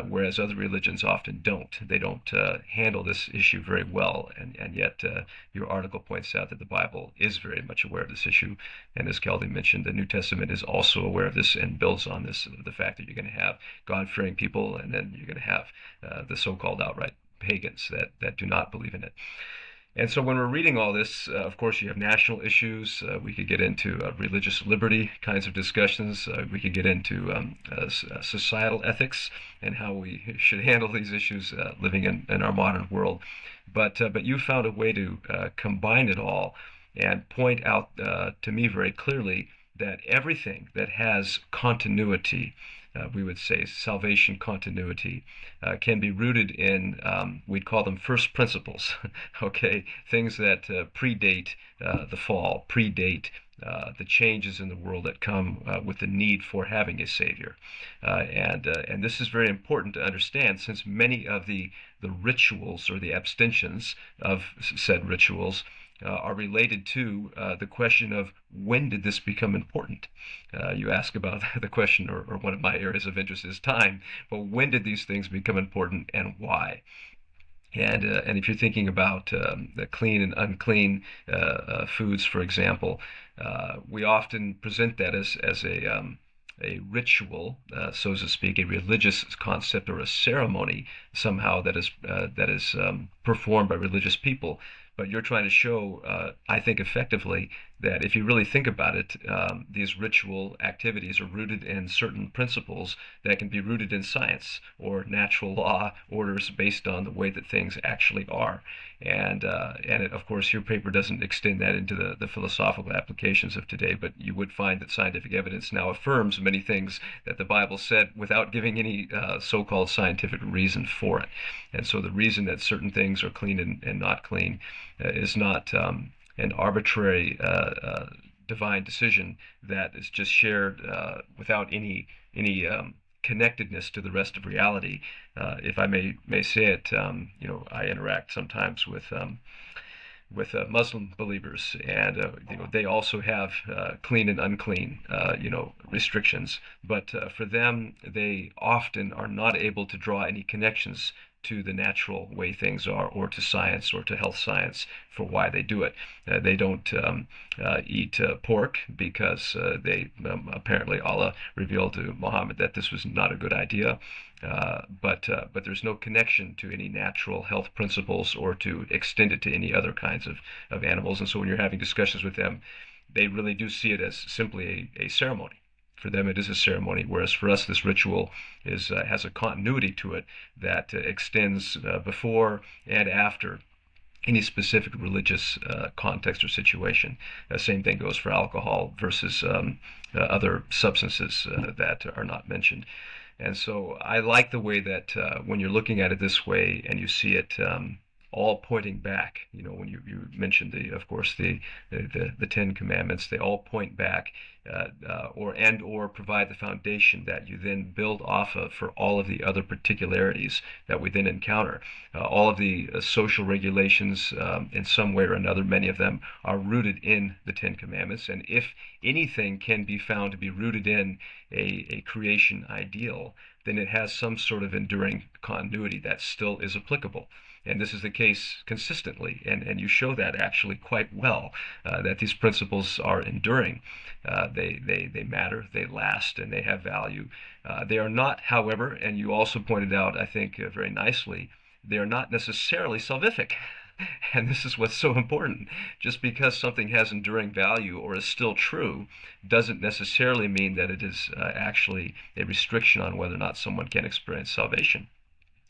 Whereas other religions often don't. They don't handle this issue very well, and yet your article points out that the Bible is very much aware of this issue, and as Keldie mentioned, the New Testament is also aware of this and builds on this, the fact that you're going to have God-fearing people, and then you're going to have the so-called outright pagans that do not believe in it. And so when we're reading all this, of course, you have national issues. We could get into religious liberty kinds of discussions. We could get into societal ethics and how we should handle these issues living in our modern world. But you found a way to combine it all and point out to me very clearly that everything that has continuity, we would say salvation continuity, can be rooted in, we'd call them first principles, okay? Things that predate the fall, predate the changes in the world that come with the need for having a Savior. And this is very important to understand, since many of the rituals or the abstentions of said rituals are related to the question of when did this become important? You ask about the question, or one of my areas of interest is time. Well, when did these things become important and why? And if you're thinking about the clean and unclean foods, for example, we often present that as a ritual, so to speak, a religious concept or a ceremony somehow that is performed by religious people. But you're trying to show, I think, effectively that if you really think about it, these ritual activities are rooted in certain principles that can be rooted in science or natural law orders based on the way that things actually are. And of course, your paper doesn't extend that into the philosophical applications of today, but you would find that scientific evidence now affirms many things that the Bible said without giving any so-called scientific reason for it. And so the reason that certain things are clean and not clean is not an arbitrary divine decision that is just shared without any connectedness to the rest of reality. If I may say it, I interact sometimes with Muslim believers, and they also have clean and unclean restrictions, but for them they often are not able to draw any connections to the natural way things are, or to science, or to health science, for why they do it. They don't eat pork because they apparently Allah revealed to Muhammad that this was not a good idea. But there's no connection to any natural health principles or to extend it to any other kinds of animals. And so when you're having discussions with them, they really do see it as simply a ceremony. For them, it is a ceremony, whereas for us, this ritual has a continuity to it that extends before and after any specific religious context or situation. Same thing goes for alcohol versus other substances that are not mentioned. And so I like the way that when you're looking at it this way and you see it all pointing back, when you mentioned of course the Ten Commandments, they all point back or provide the foundation that you then build off of for all of the other particularities that we then encounter. All of the social regulations, in some way or another, many of them are rooted in the Ten Commandments. And if anything can be found to be rooted in a creation ideal, then it has some sort of enduring continuity that still is applicable. And this is the case consistently, and you show that actually quite well, that these principles are enduring. They matter, they last, and they have value. They are not, however, and you also pointed out, I think very nicely, they are not necessarily salvific. And this is what's so important. Just because something has enduring value or is still true doesn't necessarily mean that it is actually a restriction on whether or not someone can experience salvation,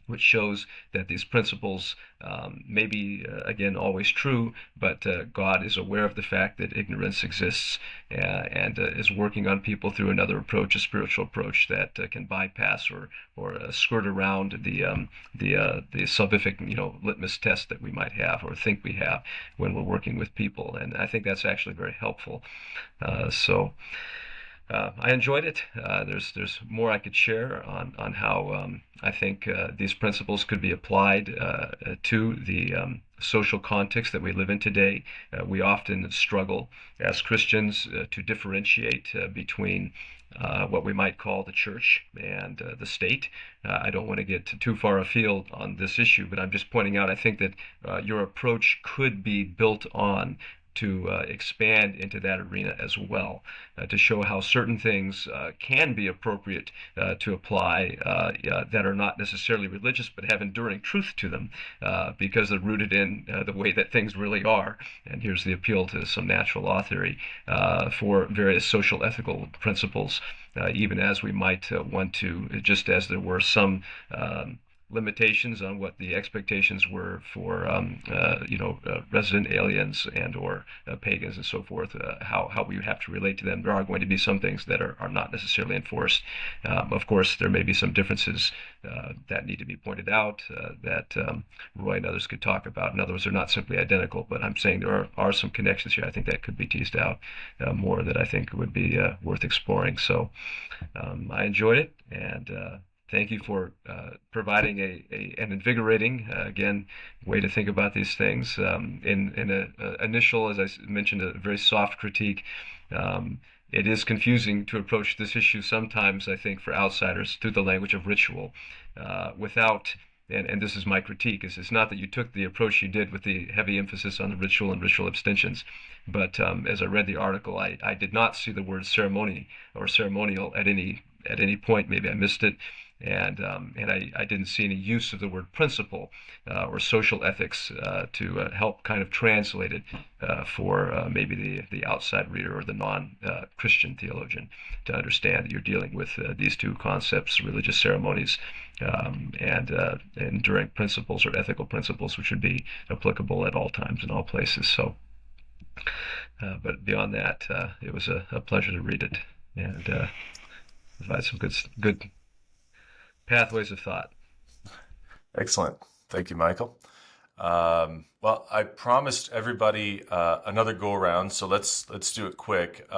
which shows that these principles may be, again, always true, but God is aware of the fact that ignorance exists and is working on people through another approach, a spiritual approach that can bypass or skirt around the salvific, litmus test that we might have or think we have when we're working with people. And I think that's actually very helpful. I enjoyed it. There's more I could share on how I think these principles could be applied to the social context that we live in today. We often struggle as Christians to differentiate between what we might call the church and the state. I don't want to get too far afield on this issue, but I'm just pointing out I think that your approach could be built on to expand into that arena as well, to show how certain things can be appropriate to apply that are not necessarily religious but have enduring truth to them because they're rooted in the way that things really are. And here's the appeal to some natural law theory for various social ethical principles, even as we might want to, just as there were some limitations on what the expectations were for resident aliens and or pagans and so forth, how we have to relate to them. There are going to be some things that are not necessarily enforced. Of course, there may be some differences that need to be pointed out that Roy and others could talk about. In other words, they're not simply identical, but I'm saying there are some connections here I think that could be teased out more that I think would be worth exploring. So I enjoyed it, and thank you for providing an invigorating, again, way to think about these things. In an initial, as I mentioned, a very soft critique, it is confusing to approach this issue sometimes, I think, for outsiders through the language of ritual without, and this is my critique, is it's not that you took the approach you did with the heavy emphasis on the ritual and ritual abstentions, but as I read the article, I did not see the word ceremony or ceremonial at any point. Maybe I missed it. And I didn't see any use of the word principle or social ethics to help kind of translate it for maybe the outside reader or the non-Christian theologian to understand that you're dealing with these two concepts, religious ceremonies and enduring principles or ethical principles, which would be applicable at all times and all places. So, but beyond that, it was a pleasure to read it and provide some good pathways of thought. Excellent. Thank you, Michael. Well, I promised everybody another go around, so let's do it quick.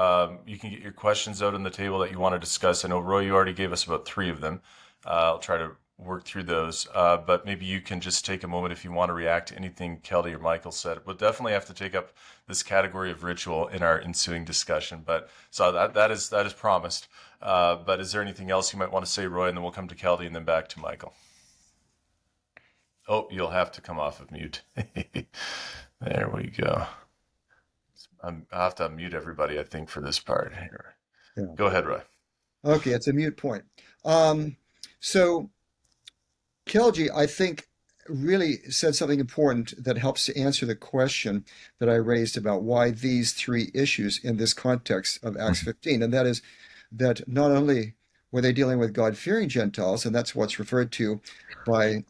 You can get your questions out on the table that you want to discuss. I know, Roy, you already gave us about 3 of them. I'll try to work through those, but maybe you can just take a moment if you want to react to anything Keldie or Michael said. We'll definitely have to take up this category of ritual in our ensuing discussion, but so that is promised. But is there anything else you might want to say, Roy, and then we'll come to Keldie and then back to Michael. Oh, you'll have to come off of mute. There we go. I'll have to unmute everybody, I think, for this part here. Yeah. Go ahead, Roy. Okay, it's a mute point. So Keldie, I think, really said something important that helps to answer the question that I raised about why these 3 issues in this context of Acts 15, and that is that not only were they dealing with God-fearing Gentiles, and that's what's referred to by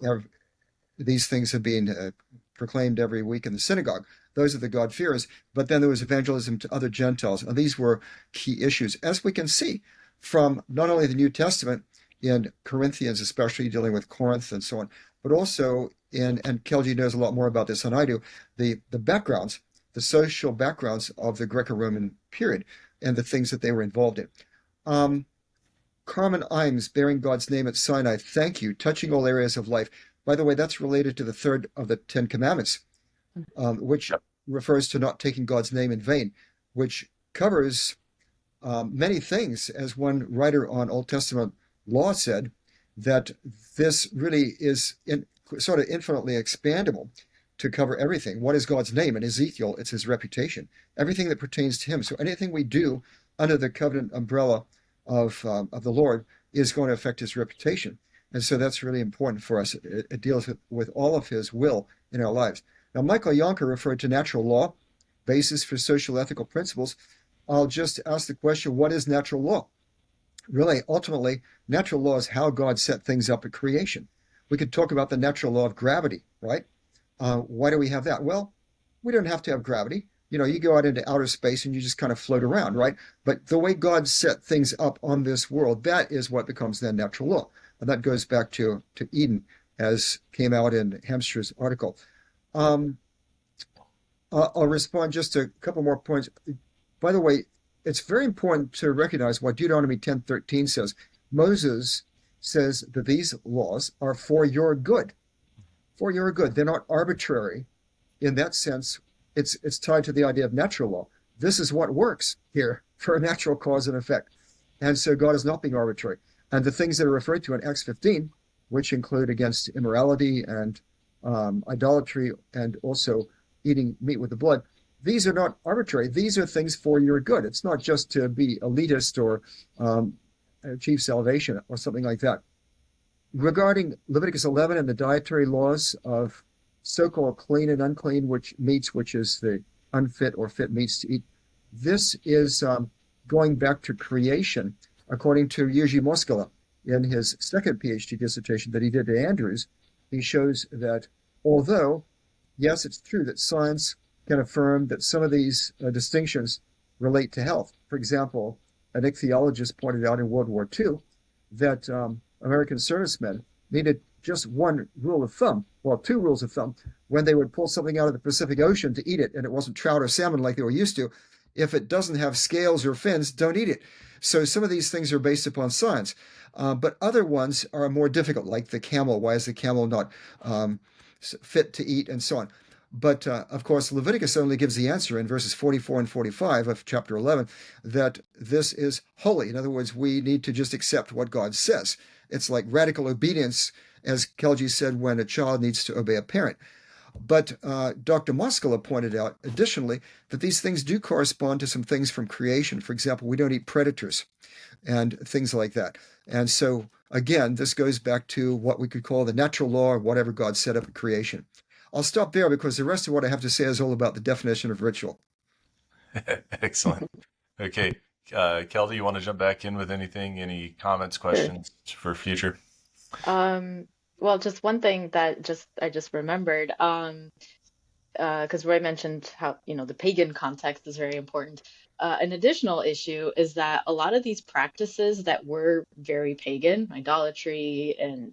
these things have been proclaimed every week in the synagogue. Those are the God-fearers, but then there was evangelism to other Gentiles, and these were key issues, as we can see from not only the New Testament in Corinthians, especially dealing with Corinth and so on, but also and Keldie knows a lot more about this than I do, the backgrounds, the social backgrounds of the Greco-Roman period and the things that they were involved in. Carmen Imes, bearing God's name at Sinai, thank you, touching all areas of life. By the way, that's related to the 3rd of the 10 Commandments, which refers to not taking God's name in vain, which covers many things. As one writer on Old Testament law said, that this really is sort of infinitely expandable to cover everything. What is God's name? In Ezekiel, it's his reputation, everything that pertains to him. So anything we do under the covenant umbrella of the Lord is going to affect his reputation. And so that's really important for us. It deals with all of his will in our lives. Now, Michael Younker referred to natural law, basis for social ethical principles. I'll just ask the question, what is natural law? Really, ultimately, natural law is how God set things up at creation. We could talk about the natural law of gravity, right? Why do we have that? Well, we don't have to have gravity. You know, you go out into outer space and you just kind of float around, right? But the way God set things up on this world, that is what becomes then natural law. And that goes back to Eden, as came out in Hamster's article. I'll respond just to a couple more points. By the way, it's very important to recognize what Deuteronomy 10:13 says. Moses says that these laws are for your good. For your good. They're not arbitrary. In that sense, it's tied to the idea of natural law. This is what works here for a natural cause and effect. And so God is not being arbitrary. And the things that are referred to in Acts 15, which include against immorality and idolatry and also eating meat with the blood, these are not arbitrary. These are things for your good. It's not just to be elitist or achieve salvation or something like that. Regarding Leviticus 11 and the dietary laws of so-called clean and unclean meats, which is the unfit or fit meats to eat, this is going back to creation, according to Jerzy Moskala in his second PhD dissertation that he did at Andrews. He shows that although, yes, it's true that science can affirm that some of these distinctions relate to health. For example, an ichthyologist pointed out in World War II that American servicemen needed just one rule of thumb, well, two rules of thumb. When they would pull something out of the Pacific Ocean to eat it, and it wasn't trout or salmon like they were used to, if it doesn't have scales or fins, don't eat it. So some of these things are based upon science, but other ones are more difficult, like the camel. Why is the camel not fit to eat, and so on? But of course, Leviticus only gives the answer in verses 44 and 45 of chapter 11 that this is holy. In other words, we need to just accept what God says. It's like radical obedience, as Keldie said, when a child needs to obey a parent. But Dr. Moskala pointed out, additionally, that these things do correspond to some things from creation. For example, we don't eat predators and things like that. And so, again, this goes back to what we could call the natural law or whatever God set up in creation. I'll stop there because the rest of what I have to say is all about the definition of ritual. Excellent. Okay. Keldie, you want to jump back in with anything? Any comments, questions for future? Well, just one thing that I just remembered, because Roy mentioned how, the pagan context is very important. An additional issue is that a lot of these practices that were very pagan, idolatry and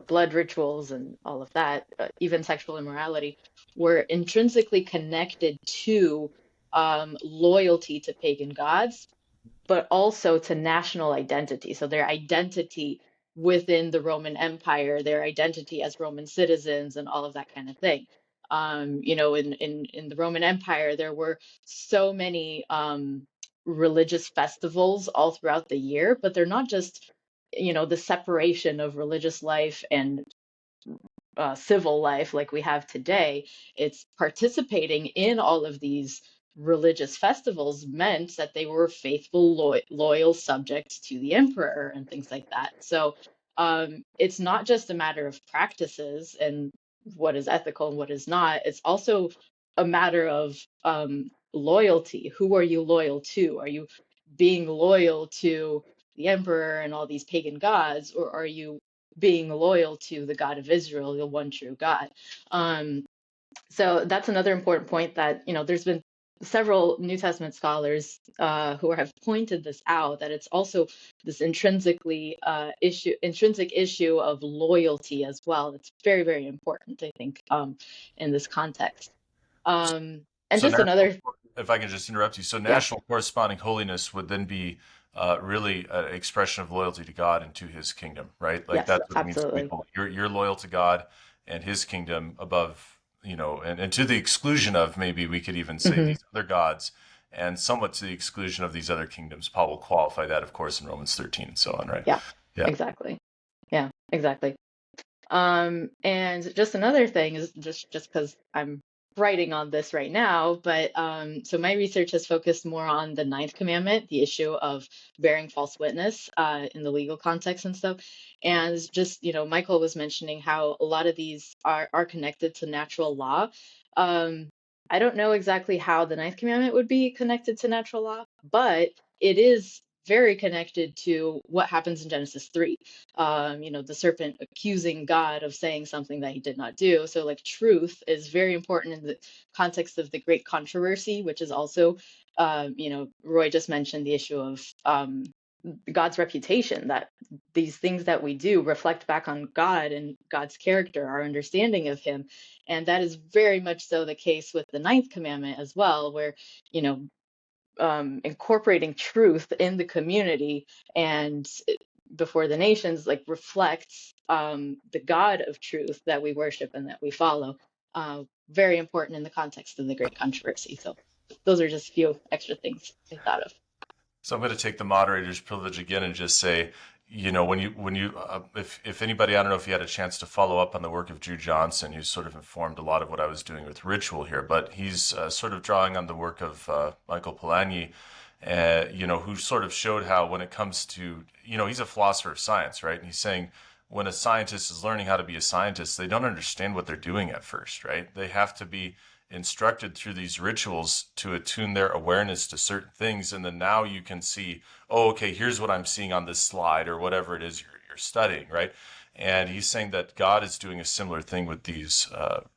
blood rituals and all of that, even sexual immorality, were intrinsically connected to loyalty to pagan gods, but also to national identity. So their identity within the Roman Empire, their identity as Roman citizens, and all of that kind of thing. In the Roman Empire, there were so many religious festivals all throughout the year, but they're not just, the separation of religious life and civil life like we have today. It's participating in all of these religious festivals meant that they were faithful, loyal subjects to the emperor and things like that. So it's not just a matter of practices and what is ethical and what is not. It's also a matter of loyalty. Who are you loyal to? Are you being loyal to the emperor and all these pagan gods, or are you being loyal to the God of Israel, the one true God? So that's another important point that, there's been several New Testament scholars who have pointed this out, that it's also this intrinsic issue of loyalty as well. It's very, very important, I think, in this context. And So just another, if I can just interrupt you. So national corresponding holiness would then be really an expression of loyalty to God and to his kingdom, right? Like yes, that's what it means to be absolutely. holy. You're loyal to God and his kingdom above, and to the exclusion of, maybe we could even say, these other gods, and somewhat to the exclusion of these other kingdoms. Paul will qualify that, of course, in Romans 13 and so on, right? Yeah. Exactly. Yeah, exactly. And just another thing is just because I'm writing on this right now, but so my research has focused more on the ninth commandment, the issue of bearing false witness in the legal context and stuff. And just, Michael was mentioning how a lot of these are connected to natural law. I don't know exactly how the ninth commandment would be connected to natural law, but it is very connected to what happens in Genesis 3. The serpent accusing God of saying something that he did not do. So, like, truth is very important in the context of the great controversy, which is also, Roy just mentioned the issue of God's reputation, that these things that we do reflect back on God and God's character, our understanding of him. And that is very much so the case with the ninth commandment as well, where, incorporating truth in the community and before the nations, like reflects the God of truth that we worship and that we follow. Very important in the context of the Great Controversy. So those are just a few extra things I thought of. So I'm going to take the moderator's privilege again and just say, if anybody, I don't know if you had a chance to follow up on the work of Drew Johnson, who's sort of informed a lot of what I was doing with ritual here, but he's sort of drawing on the work of Michael Polanyi, who sort of showed how when it comes to, he's a philosopher of science, right? And he's saying when a scientist is learning how to be a scientist, they don't understand what they're doing at first, right? They have to be instructed through these rituals to attune their awareness to certain things. And then now you can see, oh, okay, here's what I'm seeing on this slide or whatever it is you're studying, right? And he's saying that God is doing a similar thing with these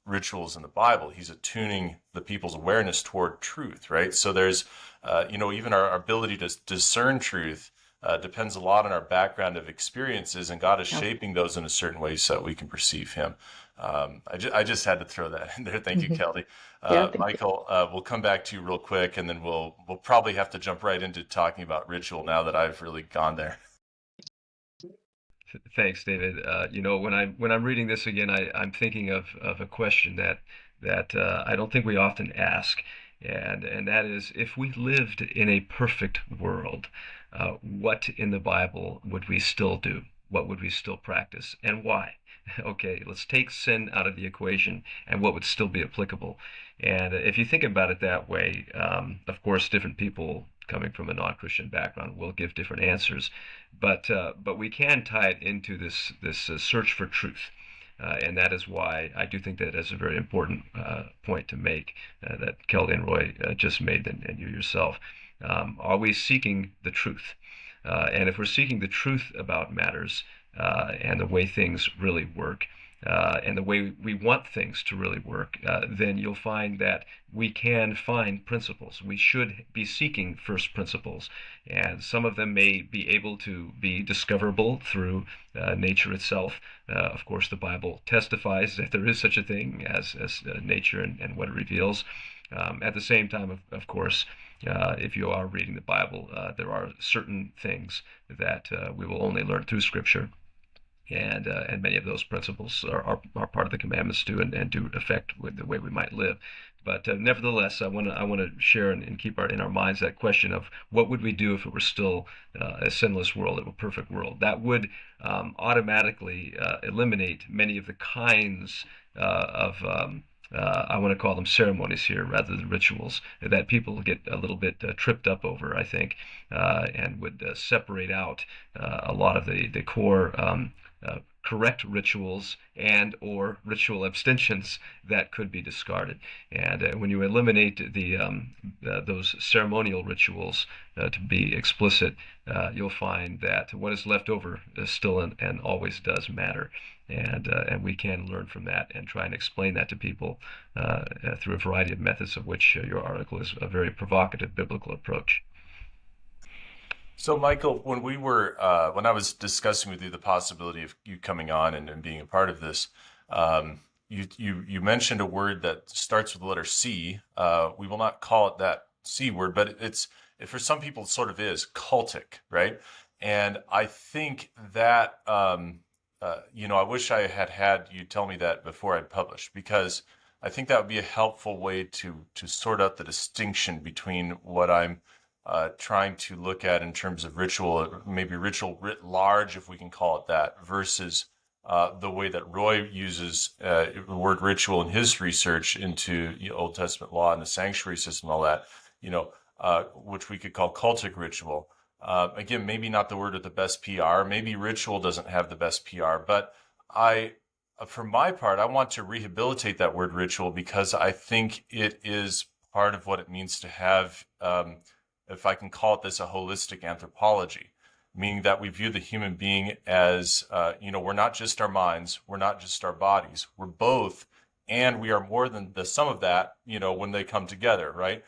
rituals in the Bible. He's attuning the people's awareness toward truth, right? So there's, even our ability to discern truth depends a lot on our background of experiences, and God is shaping those in a certain way so that we can perceive him. I just had to throw that in there. Thank you, Keldie. Michael, we'll come back to you real quick, and then we'll probably have to jump right into talking about ritual now that I've really gone there. Thanks, David. When I'm reading this again, I'm thinking of a question that I don't think we often ask, and that is, if we lived in a perfect world, what in the Bible would we still do? What would we still practice, and why? Okay, let's take sin out of the equation, and what would still be applicable? And if you think about it that way, of course, different people coming from a non-Christian background will give different answers, but we can tie it into this search for truth. And that is why I do think that is a very important point to make that Keldie and Roy just made, and you yourself. Are we seeking the truth? And if we're seeking the truth about matters and the way things really work, and the way we want things to really work, then you'll find that we can find principles. We should be seeking first principles, and some of them may be able to be discoverable through nature itself. Of course, the Bible testifies that there is such a thing as nature and what it reveals. At the same time, of course, if you are reading the Bible, there are certain things that we will only learn through Scripture. And many of those principles are part of the commandments too, and do affect with the way we might live. But nevertheless, I want to share and keep in our minds that question of what would we do if it were still a sinless world, a perfect world. That would automatically eliminate many of the kinds of I want to call them ceremonies here rather than rituals that people get a little bit tripped up over, I think, and would separate out a lot of the core correct rituals and or ritual abstentions that could be discarded. And when you eliminate those ceremonial rituals, to be explicit, you'll find that what is left over is still and always does matter. And we can learn from that and try and explain that to people through a variety of methods, of which your article is a very provocative biblical approach. So, Michael, when I was discussing with you the possibility of you coming on and being a part of this, you mentioned a word that starts with the letter C. We will not call it that C word, but for some people it sort of is cultic, right? And I think that I wish I had you tell me that before I'd published, because I think that would be a helpful way to sort out the distinction between what I'm trying to look at in terms of ritual, maybe ritual writ large, if we can call it that, versus the way that Roy uses the word ritual in his research into Old Testament law and the sanctuary system, all that, which we could call cultic ritual. Again, maybe not the word with the best PR. Maybe ritual doesn't have the best PR, but for my part, I want to rehabilitate that word ritual because I think it is part of what it means to have, if I can call it this, a holistic anthropology, meaning that we view the human being as, we're not just our minds, we're not just our bodies, we're both, and we are more than the sum of that, when they come together, right?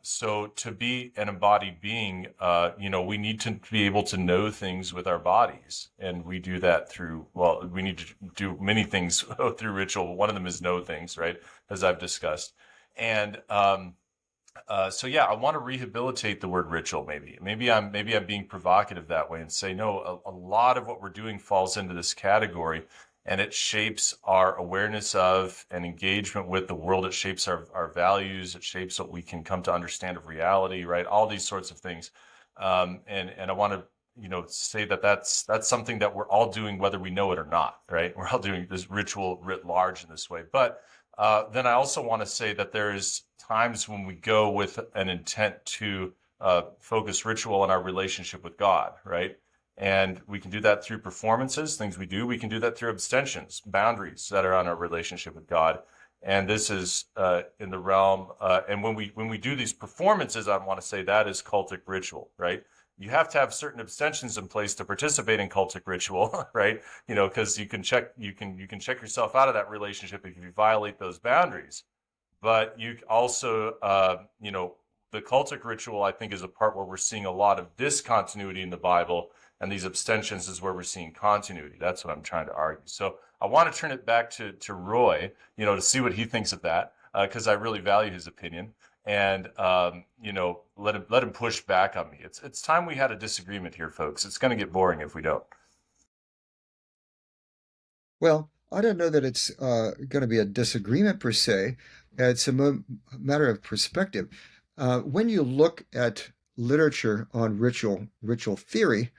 So to be an embodied being, we need to be able to know things with our bodies. And we do that we need to do many things through ritual. One of them is know things, right? As I've discussed. And So yeah, I want to rehabilitate the word ritual. Maybe I'm being provocative that way and say no. A lot of what we're doing falls into this category, and it shapes our awareness of and engagement with the world. It shapes our values. It shapes what we can come to understand of reality. Right, all these sorts of things. And I want to say that that's something that we're all doing whether we know it or not. Right, we're all doing this ritual writ large in this way, but. Then I also want to say that there's times when we go with an intent to focus ritual on our relationship with God, right? And we can do that through performances, things we do. We can do that through abstentions, boundaries that are on our relationship with God. And this is in the realm. And when we do these performances, I want to say that is cultic ritual, right? You have to have certain abstentions in place to participate in cultic ritual, right? Because you can check yourself out of that relationship if you violate those boundaries. But you also, the cultic ritual, I think, is a part where we're seeing a lot of discontinuity in the Bible, and these abstentions is where we're seeing continuity. That's what I'm trying to argue. So I want to turn it back to Roy, to see what he thinks of that, because I really value his opinion. And let him push back on me. It's time we had a disagreement here, folks. It's going to get boring if we don't. Well, I don't know that it's going to be a disagreement per se. It's a matter of perspective. When you look at literature on ritual theory,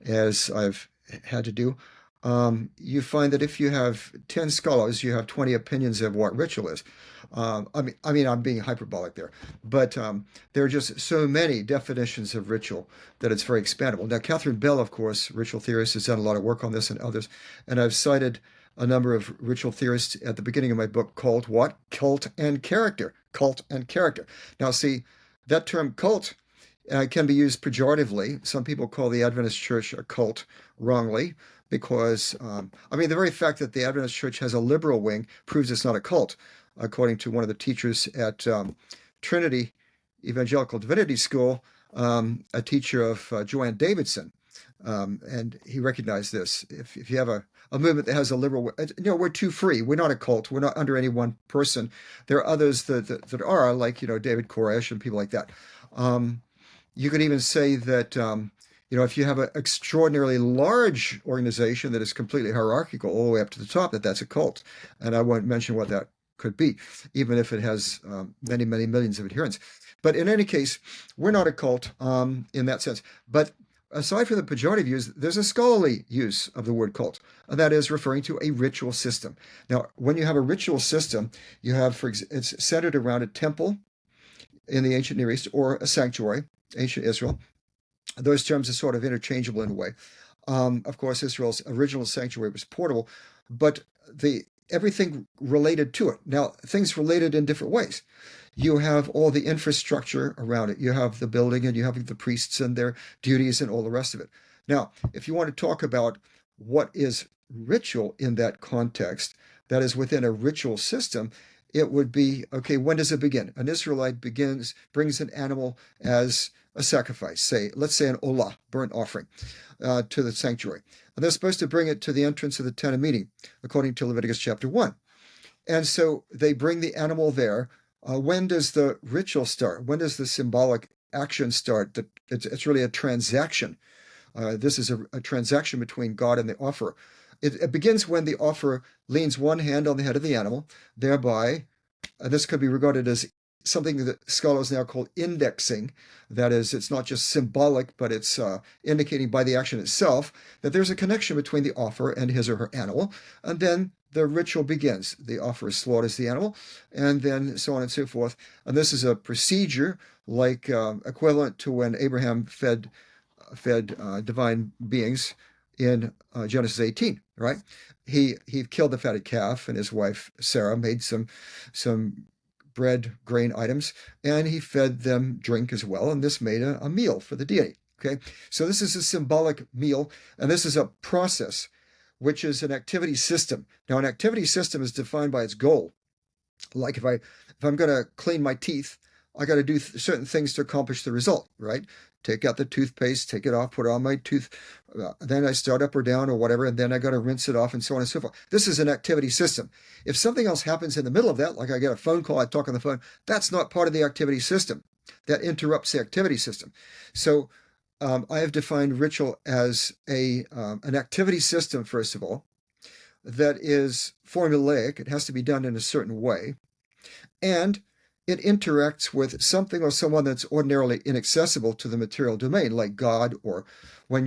as I've had to do, you find that if you have 10 scholars, you have 20 opinions of what ritual is. I mean, I'm being hyperbolic there, but there are just so many definitions of ritual that it's very expandable. Now, Catherine Bell, of course, ritual theorist, has done a lot of work on this and others, and I've cited a number of ritual theorists at the beginning of my book called what? Cult and character. Cult and character. Now, see, that term cult can be used pejoratively. Some people call the Adventist Church a cult wrongly because, the very fact that the Adventist Church has a liberal wing proves it's not a cult. According to one of the teachers at Trinity Evangelical Divinity School, a teacher of Joanne Davidson, and he recognized this. If you have a movement that has a liberal, we're too free. We're not a cult. We're not under any one person. There are others that are, like, David Koresh and people like that. You could even say that, if you have an extraordinarily large organization that is completely hierarchical all the way up to the top, that's a cult. And I won't mention what that could be, even if it has many, many millions of adherents. But in any case, we're not a cult in that sense. But aside from the pejorative use, there's a scholarly use of the word cult, and that is referring to a ritual system. Now, when you have a ritual system, you have, it's centered around a temple in the ancient Near East or a sanctuary, ancient Israel. Those terms are sort of interchangeable in a way. Of course, Israel's original sanctuary was portable, but everything related to it. Now, things related in different ways. You have all the infrastructure around it. You have the building and you have the priests and their duties and all the rest of it. Now, if you want to talk about what is ritual in that context, that is within a ritual system, it would be, okay, when does it begin? An Israelite brings an animal as a sacrifice, let's say an olah, burnt offering, to the sanctuary. And they're supposed to bring it to the entrance of the tent of meeting, according to Leviticus chapter 1. And so they bring the animal there. When does the ritual start? When does the symbolic action start? It's really a transaction. This is a transaction between God and the offerer. It begins when the offerer leans one hand on the head of the animal, thereby, this could be regarded as something that scholars now call indexing. That is, it's not just symbolic, but it's indicating by the action itself that there's a connection between the offerer and his or her animal. And then the ritual begins. The offerer slaughters the animal, and then so on and so forth. And this is a procedure like equivalent to when Abraham fed divine beings in Genesis 18, right? He killed the fatted calf, and his wife Sarah made some bread, grain items, and he fed them drink as well, and this made a meal for the deity. Okay, so this is a symbolic meal, and this is a process, which is an activity system. Now, an activity system is defined by its goal. Like if I'm going to clean my teeth, I got to do certain things to accomplish the result, right? Take out the toothpaste, take it off, put it on my tooth, then I start up or down or whatever, and then I got to rinse it off and so on and so forth. This is an activity system. If something else happens in the middle of that, like I get a phone call, I talk on the phone, that's not part of the activity system. that interrupts the activity system. So I have defined ritual as an activity system, first of all, that is formulaic. It has to be done in a certain way. And it interacts with something or someone that's ordinarily inaccessible to the material domain, like God, or when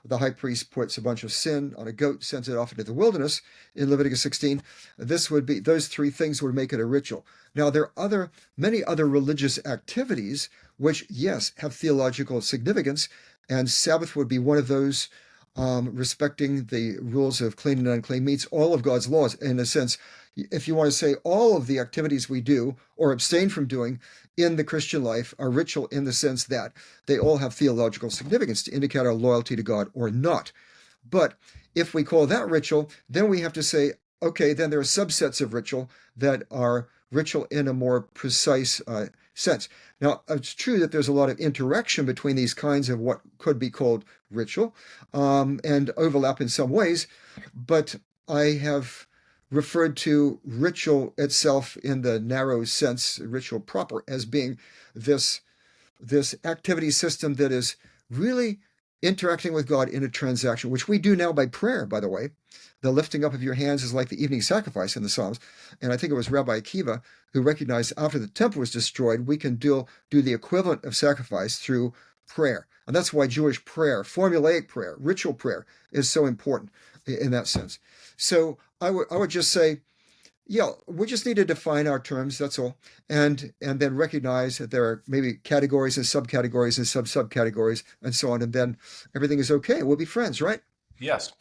the high priest puts a bunch of sin on a goat, sends it off into the wilderness in Leviticus 16, those three things would make it a ritual. Now, there are many other religious activities which, yes, have theological significance, and Sabbath would be one of those, respecting the rules of clean and unclean meats, all of God's laws, in a sense. If you want to say all of the activities we do or abstain from doing in the Christian life are ritual in the sense that they all have theological significance to indicate our loyalty to God or not. But if we call that ritual, then we have to say, okay, then there are subsets of ritual that are ritual in a more precise sense. Now, it's true that there's a lot of interaction between these kinds of what could be called ritual and overlap in some ways, but I have referred to ritual itself in the narrow sense, ritual proper, as being this activity system that is really interacting with God in a transaction, which we do now by prayer, by the way. The lifting up of your hands is like the evening sacrifice in the Psalms. And I think it was Rabbi Akiva who recognized after the temple was destroyed, we can do the equivalent of sacrifice through prayer. And that's why Jewish prayer, formulaic prayer, ritual prayer, is so important in that sense. So I would just say, yeah, we just need to define our terms, that's all, and then recognize that there are maybe categories and subcategories and subcategories and so on, and then everything is okay. We'll be friends, right? Yes.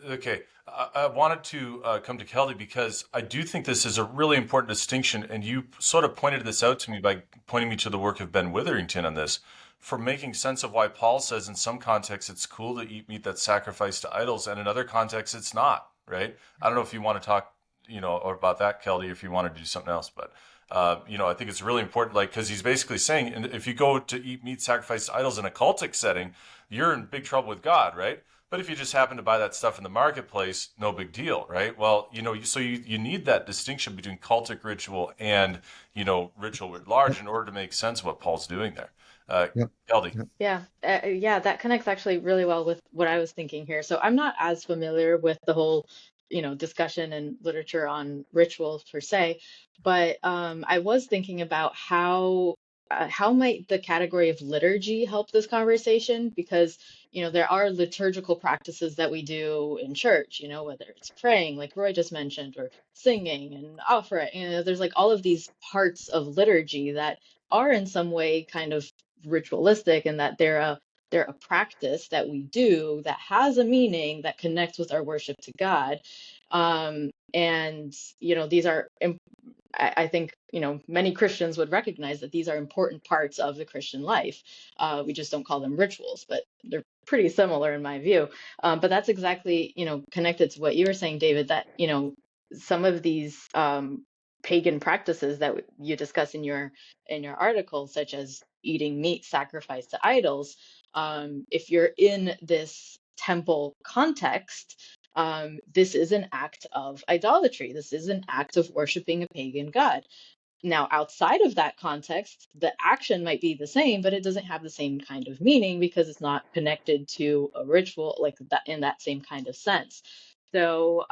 Okay. I wanted to come to Keldie because I do think this is a really important distinction, and you sort of pointed this out to me by pointing me to the work of Ben Witherington on this, for making sense of why Paul says in some contexts it's cool to eat meat that's sacrificed to idols, and in other contexts it's not, right? I don't know if you want to talk or about that, Keldie, if you want to do something else. But, I think it's really important, because he's basically saying, if you go to eat meat sacrificed to idols in a cultic setting, you're in big trouble with God, right? But if you just happen to buy that stuff in the marketplace, no big deal, right? Well, so you need that distinction between cultic ritual and, ritual writ large in order to make sense of what Paul's doing there. Keldie. Yeah, that connects actually really well with what I was thinking here. So I'm not as familiar with the whole discussion and literature on rituals per se, but I was thinking about how might the category of liturgy help this conversation, because there are liturgical practices that we do in church, whether it's praying like Roy just mentioned, or singing and offering. There's like all of these parts of liturgy that are in some way kind of ritualistic, and that they're a practice that we do that has a meaning that connects with our worship to God. And these are, I think, many Christians would recognize that these are important parts of the Christian life. We just don't call them rituals, but they're pretty similar in my view. But that's exactly, connected to what you were saying, David, that, some of these pagan practices that you discuss in your article, such as eating meat sacrificed to idols, if you're in this temple context, this is an act of idolatry. This is an act of worshiping a pagan god. Now, outside of that context, the action might be the same, but it doesn't have the same kind of meaning because it's not connected to a ritual like that in that same kind of sense. So,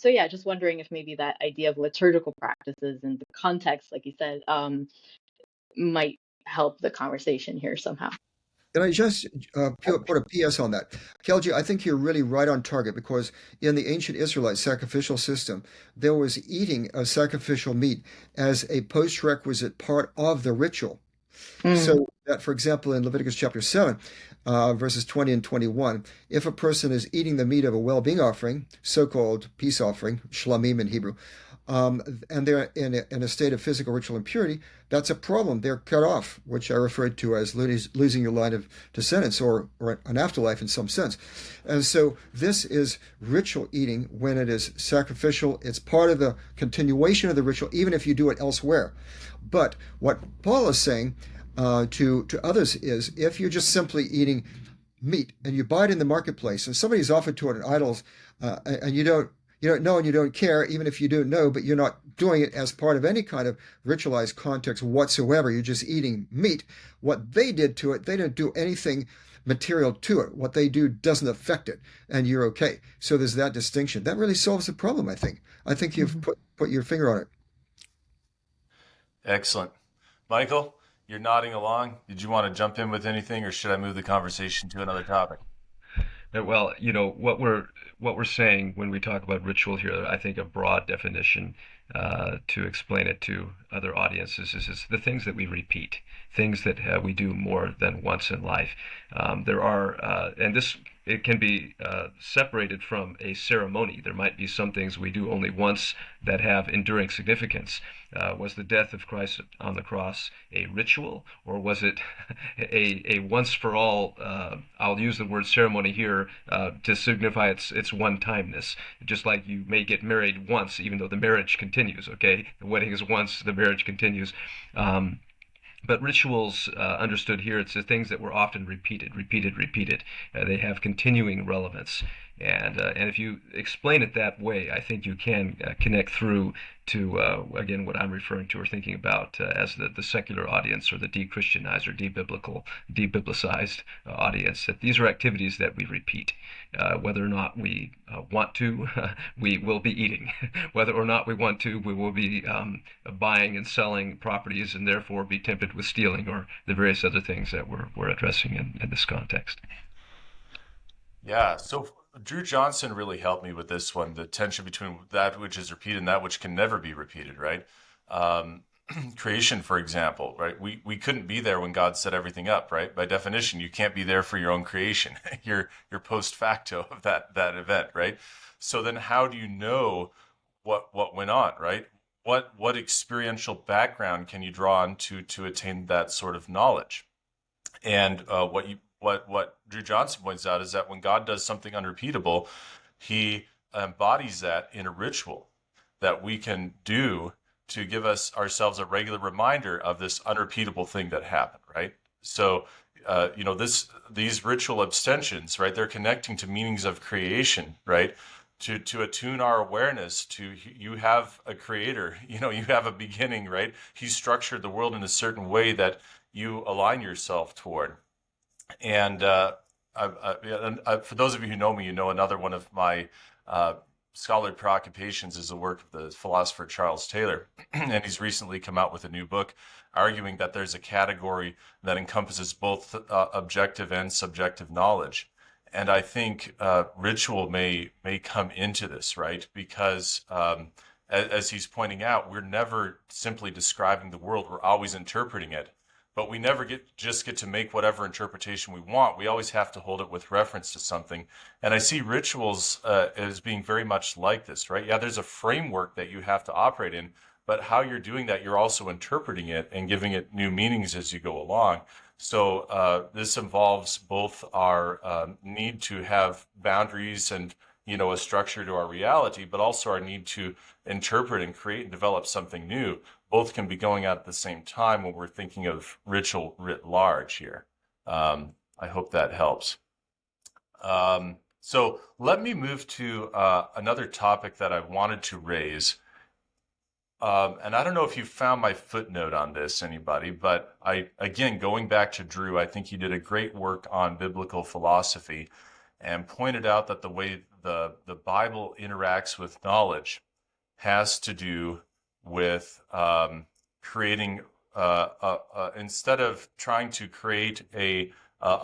yeah, just wondering if maybe that idea of liturgical practices and the context, like you said, might help the conversation here somehow. Can I just put a PS on that? Keldie, I think you're really right on target, because in the ancient Israelite sacrificial system, there was eating of sacrificial meat as a post-requisite part of the ritual. So that, for example, in Leviticus chapter 7, verses 20 and 21, if a person is eating the meat of a well-being offering, so-called peace offering, shlamim in Hebrew, and they're in a state of physical ritual impurity, that's a problem. They're cut off, which I referred to as losing your line of descendants, or an afterlife in some sense. And so this is ritual eating when it is sacrificial. It's part of the continuation of the ritual, even if you do it elsewhere. But what Paul is saying to others is, if you're just simply eating meat and you buy it in the marketplace and somebody's offered to it at idols, and you You don't know and you don't care, even if you do know, but you're not doing it as part of any kind of ritualized context whatsoever. You're just eating meat. What they did to it, they didn't do anything material to it. What they do doesn't affect it, and you're okay. So there's that distinction. That really solves the problem, I think. I think you've put your finger on it. Excellent. Michael, you're nodding along. Did you want to jump in with anything, or should I move the conversation to another topic? Well, what we're saying when we talk about ritual here, I think a broad definition to explain it to other audiences is the things that we repeat, things that we do more than once in life. There are, and this it can be separated from a ceremony. There might be some things we do only once that have enduring significance. Was the death of Christ on the cross a ritual, or was it a once for all? I'll use the word ceremony here to signify its one-timeness. Just like you may get married once, even though the marriage continues. Okay, the wedding is once, the marriage continues. But rituals, understood here, it's the things that were often repeated. They have continuing relevance. And if you explain it that way, I think you can connect through to, again, what I'm referring to or thinking about as the secular audience or the de-Christianized or de-biblicized audience, that these are activities that we repeat. Whether or not we want to, we will be eating. Whether or not we want to, we will be buying and selling properties and therefore be tempted with stealing or the various other things that we're addressing in this context. Yeah, so Drew Johnson really helped me with this one, the tension between that which is repeated and that which can never be repeated, right? Um, Creation, for example, right? We couldn't be there when God set everything up, right? By definition, you can't be there for your own creation. You're post facto of that event, right? So then how do you know what went on, right? What experiential background can you draw on to attain that sort of knowledge? And what Drew Johnson points out is that when God does something unrepeatable, he embodies that in a ritual that we can do to give ourselves a regular reminder of this unrepeatable thing that happened, right? So, these ritual abstentions, right? They're connecting to meanings of creation, right? To attune our awareness to you have a creator, you have a beginning, right? He structured the world in a certain way that you align yourself toward. And for those of you who know me, another one of my scholarly preoccupations is the work of the philosopher Charles Taylor. And he's recently come out with a new book arguing that there's a category that encompasses both objective and subjective knowledge. And I think ritual may come into this, right? Because as he's pointing out, we're never simply describing the world, we're always interpreting it. But we never get to make whatever interpretation we want. We always have to hold it with reference to something. And I see rituals as being very much like this, right? Yeah, there's a framework that you have to operate in, but how you're doing that, you're also interpreting it and giving it new meanings as you go along. So this involves both our need to have boundaries and a structure to our reality, but also our need to interpret and create and develop something new. Both can be going on at the same time when we're thinking of ritual writ large here. I hope that helps. So let me move to another topic that I wanted to raise. And I don't know if you found my footnote on this, anybody, but again, going back to Drew, I think he did a great work on biblical philosophy and pointed out that the way the Bible interacts with knowledge has to do with creating, instead of trying to create a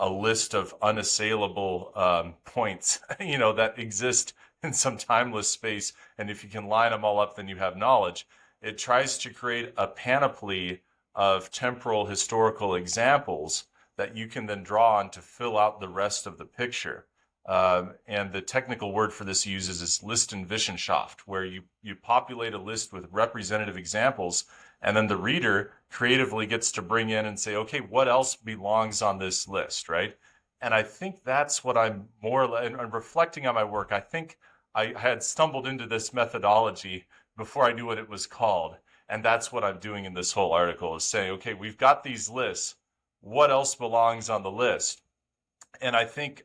list of unassailable points, that exist in some timeless space, and if you can line them all up, then you have knowledge. It tries to create a panoply of temporal historical examples that you can then draw on to fill out the rest of the picture. And the technical word for this uses is Listenwissenschaft, where you populate a list with representative examples, and then the reader creatively gets to bring in and say, okay, what else belongs on this list, right? And I think that's what I'm and reflecting on my work, I think I had stumbled into this methodology before I knew what it was called. And that's what I'm doing in this whole article, is saying, okay, we've got these lists. What else belongs on the list? And I think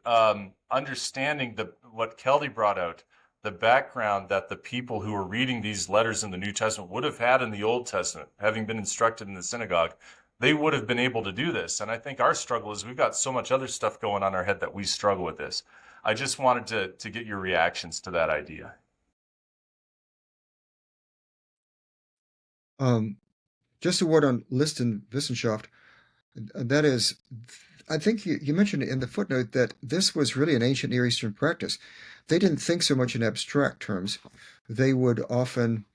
understanding what Keldie brought out the background that the people who were reading these letters in the New Testament would have had in the Old Testament, having been instructed in the synagogue, they would have been able to do this. And I think our struggle is we've got so much other stuff going on in our head that we struggle with this. I just wanted to get your reactions to that idea. Just a word on List and Wissenschaft. That is, I think you mentioned in the footnote that this was really an ancient Near Eastern practice. They didn't think so much in abstract terms. They would often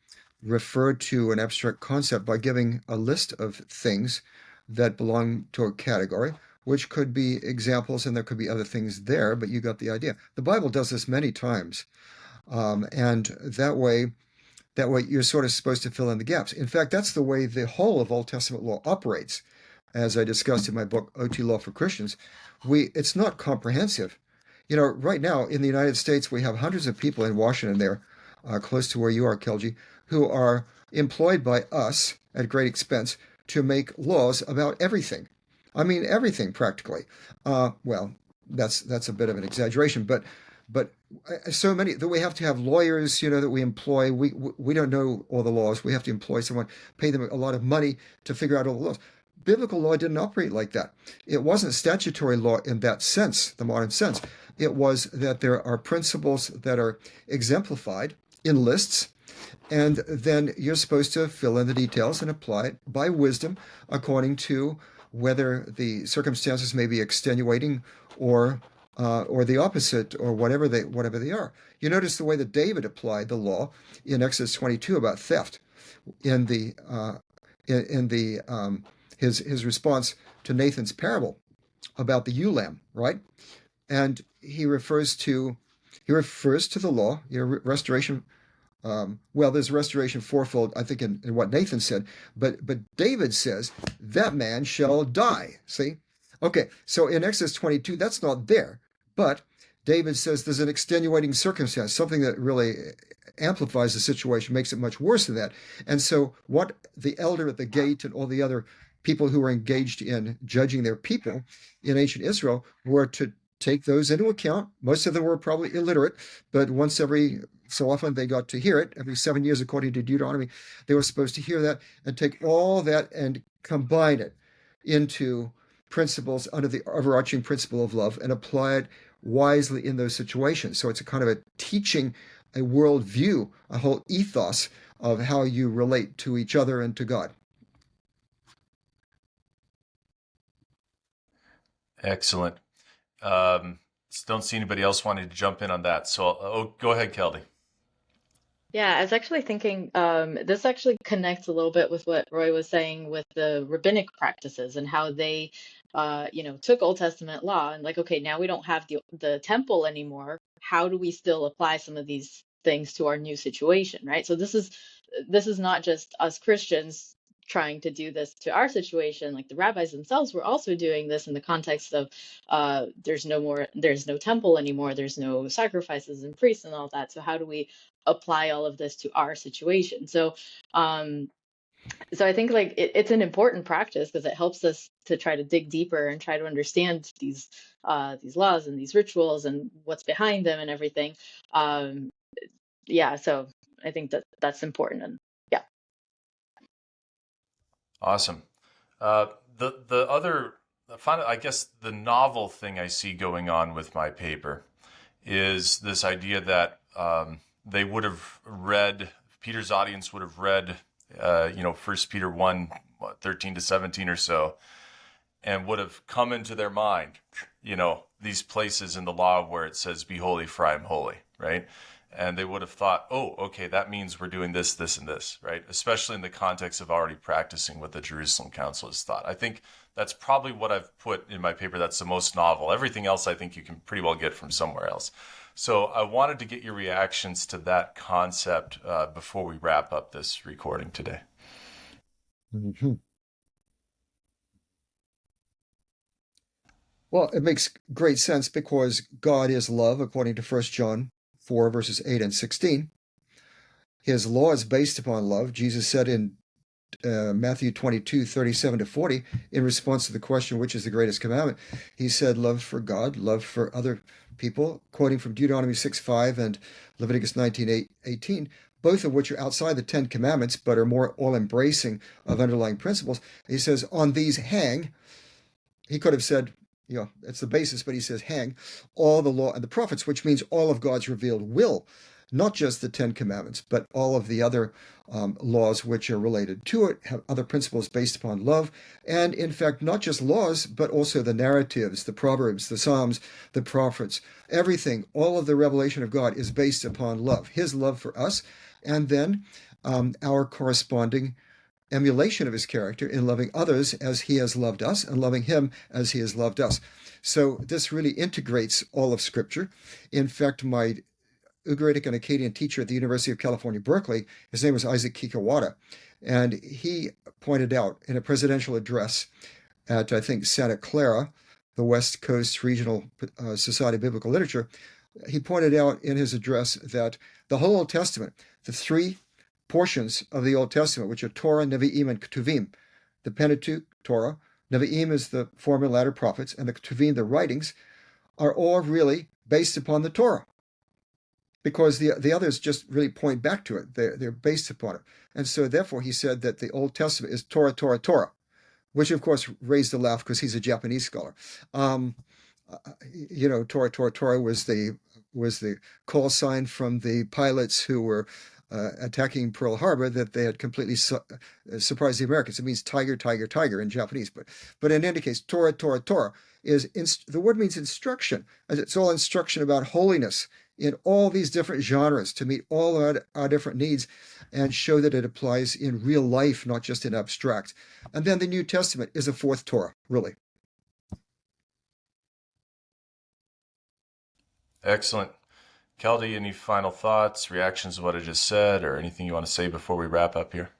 refer to an abstract concept by giving a list of things that belong to a category, which could be examples, and there could be other things there, but you got the idea. The Bible does this many times, and that way you're sort of supposed to fill in the gaps. In fact, that's the way the whole of Old Testament law operates. As I discussed in my book, OT Law for Christians, it's not comprehensive. Right now in the United States, we have hundreds of people in Washington there, close to where you are, Keldie, who are employed by us at great expense to make laws about everything. I mean, everything practically. Well, that's a bit of an exaggeration, but so many that we have to have lawyers, that we employ. We don't know all the laws. We have to employ someone, pay them a lot of money to figure out all the laws. Biblical law didn't operate like that. It wasn't statutory law in that sense, the modern sense. It was that there are principles that are exemplified in lists, and then you're supposed to fill in the details and apply it by wisdom according to whether the circumstances may be extenuating or the opposite, or whatever they are. You notice the way that David applied the law in Exodus 22 about theft in his response to Nathan's parable about the ewe lamb, right? And he refers to the law, restoration. There's restoration fourfold, I think, in what Nathan said, but David says that man shall die. See, okay, so in Exodus 22, that's not there, but David says there's an extenuating circumstance, something that really amplifies the situation, makes it much worse than that. And so what the elder at the gate and all the other people who were engaged in judging their people in ancient Israel were to take those into account. Most of them were probably illiterate, but once every so often they got to hear it. Every 7 years, according to Deuteronomy, they were supposed to hear that and take all that and combine it into principles under the overarching principle of love and apply it wisely in those situations. So it's a kind of a teaching, a worldview, a whole ethos of how you relate to each other and to God. Excellent. Don't see anybody else wanting to jump in on that. So go ahead, Keldie. Yeah, I was actually thinking this actually connects a little bit with what Roy was saying with the rabbinic practices and how they, took Old Testament law and like, okay, now we don't have the temple anymore. How do we still apply some of these things to our new situation, right? So this is not just us Christians trying to do this to our situation. Like the rabbis themselves were also doing this in the context of there's no temple anymore, there's no sacrifices and priests and all that. So how do we apply all of this to our situation? So I think like it's an important practice because it helps us to try to dig deeper and try to understand these laws and these rituals and what's behind them and everything. So I think that's important. And yeah. Awesome. The other, I guess, the novel thing I see going on with my paper is this idea that they would have read, Peter's audience would have read, 1 Peter 1, 13 to 17 or so, and would have come into their mind, these places in the law where it says, be holy for I am holy, right? And they would have thought, oh, okay, that means we're doing this, this, and this, right? Especially in the context of already practicing what the Jerusalem Council has thought. I think that's probably what I've put in my paper that's the most novel. Everything else I think you can pretty well get from somewhere else. So I wanted to get your reactions to that concept before we wrap up this recording today. Mm-hmm. Well, it makes great sense because God is love, according to 1 John 4, verses 8 and 16. His law is based upon love. Jesus said in Matthew 22:37-40, in response to the question, which is the greatest commandment, he said, love for God, love for other people, quoting from Deuteronomy 6:5 and Leviticus 19:18, both of which are outside the Ten Commandments, but are more all-embracing of underlying principles. He says, on these hang. He could have said, it's the basis, but he says, hang all the law and the prophets, which means all of God's revealed will, not just the Ten Commandments, but all of the other laws which are related to it, have other principles based upon love. And in fact, not just laws, but also the narratives, the Proverbs, the Psalms, the prophets, everything, all of the revelation of God is based upon love, his love for us, and then our corresponding emulation of his character in loving others as he has loved us and loving him as he has loved us. So this really integrates all of Scripture. In fact, my Ugaritic and Akkadian teacher at the University of California, Berkeley, his name was Isaac Kikawada, and he pointed out in a presidential address at, I think, Santa Clara, the West Coast Regional Society of Biblical Literature, he pointed out in his address that the whole Old Testament, the three portions of the Old Testament, which are Torah, Nevi'im, and Ketuvim, the Pentateuch, Torah, Nevi'im is the former and latter prophets, and the Ketuvim, the writings, are all really based upon the Torah, because the others just really point back to it. They're based upon it. And so therefore he said that the Old Testament is Torah, Torah, Torah, which of course raised a laugh because he's a Japanese scholar. Torah, Torah, Torah was the call sign from the pilots who were attacking Pearl Harbor, that they had completely surprised the Americans. It means tiger, tiger, tiger in Japanese. But in any case, Torah, Torah, Torah is the word means instruction. It's all instruction about holiness in all these different genres to meet all our different needs and show that it applies in real life, not just in abstract. And then the New Testament is a fourth Torah, really. Excellent. Keldie, any final thoughts, reactions to what I just said, or anything you want to say before we wrap up here?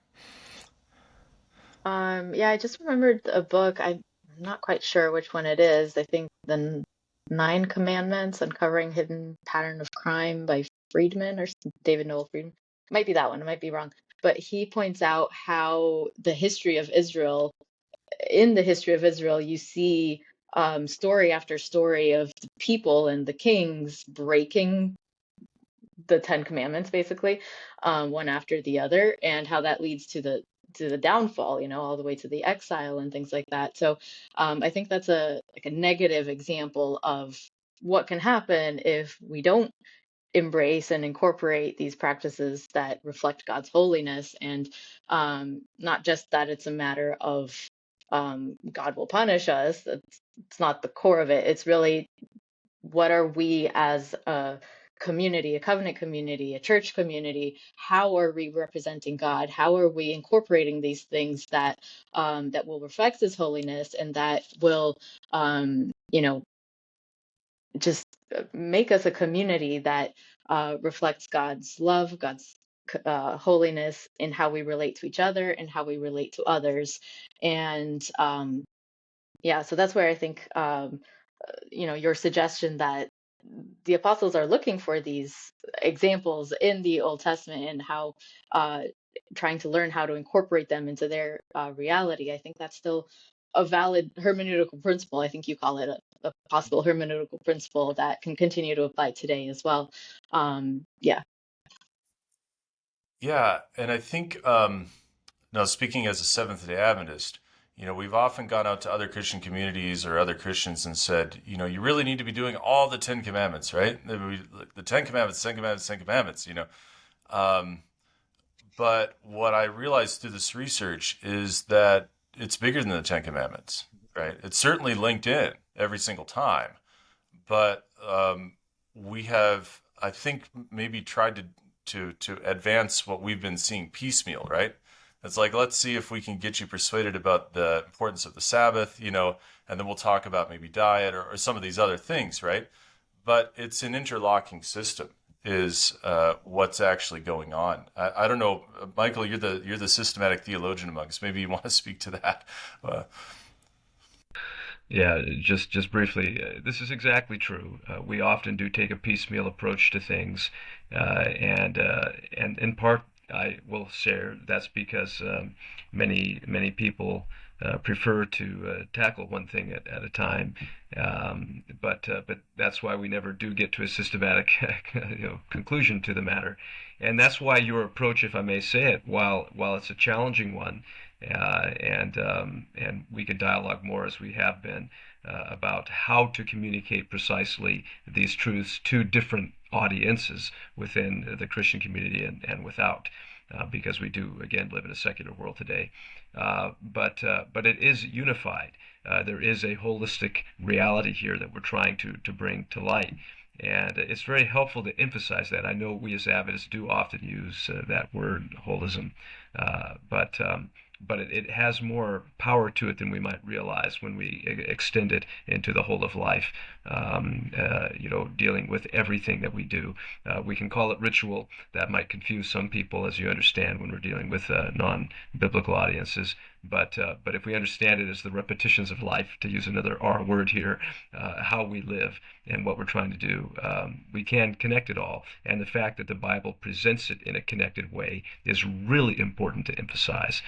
Yeah, I just remembered a book. I'm not quite sure which one it is. I think the Nine Commandments, Uncovering Hidden Pattern of Crime by Friedman or David Noel Friedman. It might be that one. I might be wrong. But he points out how in the history of Israel, you see story after story of the people and the kings breaking the Ten Commandments, basically, one after the other, and how that leads to the downfall, all the way to the exile and things like that. So I think that's a negative example of what can happen if we don't embrace and incorporate these practices that reflect God's holiness, and not just that it's a matter of God will punish us. It's not the core of it. It's really, what are we as a community, a covenant community, a church community? How are we representing God? How are we incorporating these things that that will reflect His holiness, and that will, just make us a community that reflects God's love, God's holiness in how we relate to each other and how we relate to others. And so that's where I think your suggestion that the apostles are looking for these examples in the Old Testament and how trying to learn how to incorporate them into their reality. I think that's still a valid hermeneutical principle. I think you call it a possible hermeneutical principle that can continue to apply today as well. Yeah. Yeah, and I think, now speaking as a Seventh-day Adventist, we've often gone out to other Christian communities or other Christians and said, you really need to be doing all the Ten Commandments, right? The Ten Commandments, Ten Commandments, Ten Commandments, But what I realized through this research is that it's bigger than the Ten Commandments, right? It's certainly linked in every single time, but we have, I think, maybe tried to advance what we've been seeing piecemeal, right? It's like, let's see if we can get you persuaded about the importance of the Sabbath, and then we'll talk about maybe diet or some of these other things, right? But it's an interlocking system is what's actually going on. I don't know, Michael, you're the systematic theologian among us. Maybe you want to speak to that. Yeah, just briefly, this is exactly true. We often do take a piecemeal approach to things, and in part I will share that's because many people prefer to tackle one thing at a time, but that's why we never do get to a systematic conclusion to the matter, and that's why your approach, if I may say it, while it's a challenging one, and we can dialogue more as we have been about how to communicate precisely these truths to different audiences within the Christian community and without, because we do again live in a secular world today. But it is unified. There is a holistic reality here that we're trying to bring to light. And it's very helpful to emphasize that. I know we as Adventists do often use that word, holism, but it has more power to it than we might realize when we extend it into the whole of life, dealing with everything that we do. We can call it ritual. That might confuse some people, as you understand, when we're dealing with non-biblical audiences. But if we understand it as the repetitions of life, to use another R word here, how we live and what we're trying to do, we can connect it all. And the fact that the Bible presents it in a connected way is really important to emphasize.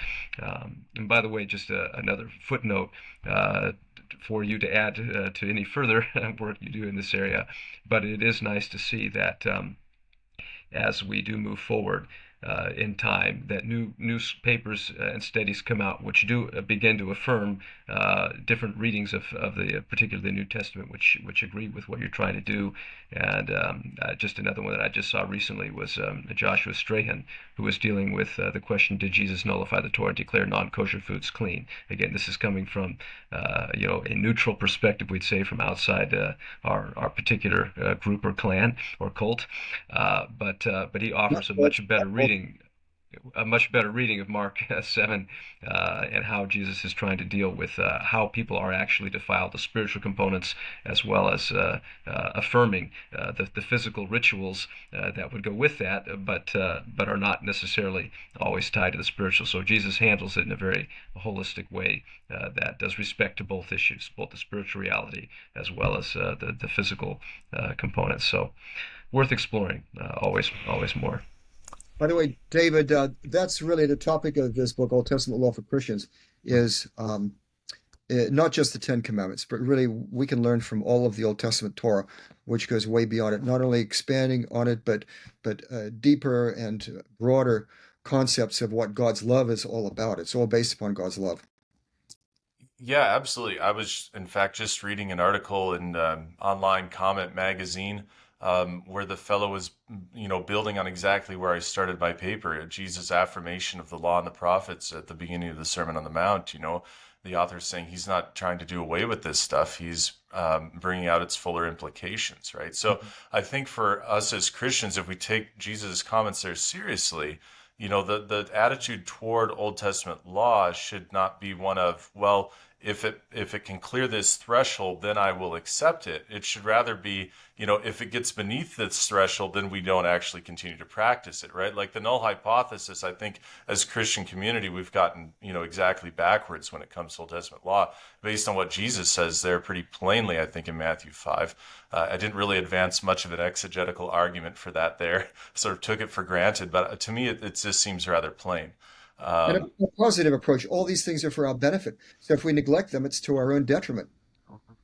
And by the way, just another footnote for you to add to any further work you do in this area, but it is nice to see that as we do move forward in time, that new newspapers and studies come out which do begin to affirm different readings of the particularly the New Testament, which agree with what you're trying to do. And just another one that I just saw recently was Joshua Strahan, who was dealing with the question: did Jesus nullify the Torah and declare non-kosher foods clean? Again, this is coming from a neutral perspective, we'd say, from outside our particular group or clan or cult, but he offers a much better reading of Mark 7 and how Jesus is trying to deal with how people are actually defiled, the spiritual components, as well as affirming the physical rituals that would go with that, but are not necessarily always tied to the spiritual. So Jesus handles it in a very holistic way that does respect to both issues, both the spiritual reality as well as the physical components. So worth exploring, always more. By the way, David, that's really the topic of this book, Old Testament Law for Christians, is not just the Ten Commandments, but really we can learn from all of the Old Testament Torah, which goes way beyond it, not only expanding on it, but deeper and broader concepts of what God's love is all about. It's all based upon God's love. Yeah, absolutely. I was, in fact, just reading an article in Online Comment magazine where the fellow was, building on exactly where I started my paper, Jesus' affirmation of the law and the prophets at the beginning of the Sermon on the Mount. The author is saying he's not trying to do away with this stuff. He's bringing out its fuller implications, right? So I think for us as Christians, if we take Jesus' comments there seriously, the attitude toward Old Testament law should not be one of, well, if it can clear this threshold, then I will accept it. It should rather be, if it gets beneath this threshold, then we don't actually continue to practice it, right? Like the null hypothesis, I think as Christian community, we've gotten, exactly backwards when it comes to Old Testament law, based on what Jesus says there pretty plainly, I think in Matthew 5. I didn't really advance much of an exegetical argument for that there, sort of took it for granted, but to me, it just seems rather plain. And a positive approach. All these things are for our benefit. So if we neglect them, it's to our own detriment.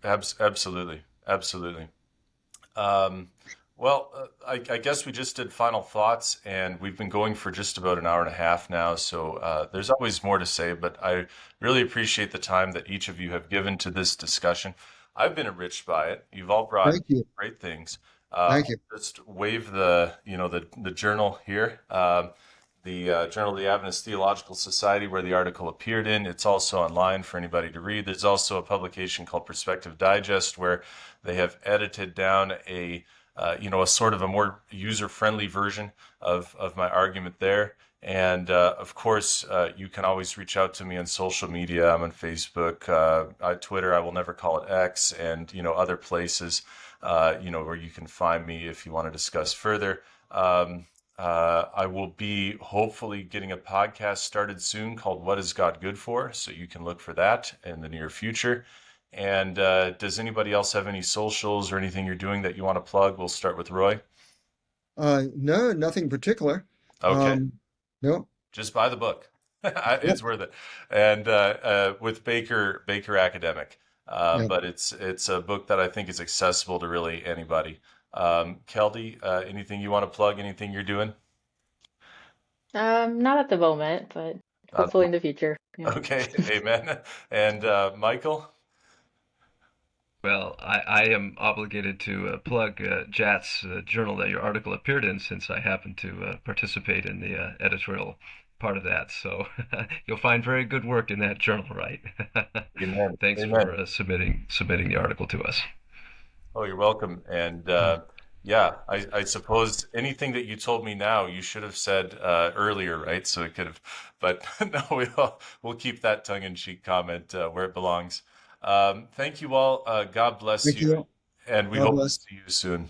Absolutely. I guess we just did final thoughts, and we've been going for just about an hour and a half now. So there's always more to say, but I really appreciate the time that each of you have given to this discussion. I've been enriched by it. You've all brought Thank you. great things. Thank you. Just wave the journal here. The Journal of the Adventist Theological Society, where the article appeared in. It's also online for anybody to read. There's also a publication called Perspective Digest, where they have edited down a sort of a more user-friendly version of my argument there. And of course, you can always reach out to me on social media. I'm on Facebook, Twitter. I will never call it X, and other places, where you can find me if you want to discuss further. I will be hopefully getting a podcast started soon called What is God Good For? So you can look for that in the near future. And does anybody else have any socials or anything you're doing that you want to plug? We'll start with Roy. No, nothing particular. Okay. No. Just buy the book. Yep. It's worth it. And with Baker Academic. Yeah. But it's a book that I think is accessible to really anybody. Keldie, anything you want to plug? Anything you're doing? Not at the moment, but hopefully in the future. Yeah. Okay, amen. And Michael? Well, I am obligated to plug Jat's journal that your article appeared in, since I happen to participate in the editorial part of that. So you'll find very good work in that journal, right? Amen. Thanks Amen. for submitting the article to us. Oh, you're welcome. And yeah, I suppose anything that you told me now, you should have said earlier, right? So it could have, but no, we'll keep that tongue-in-cheek comment where it belongs. Thank you all. God bless Thank you, you. and we God hope to bless. see you soon.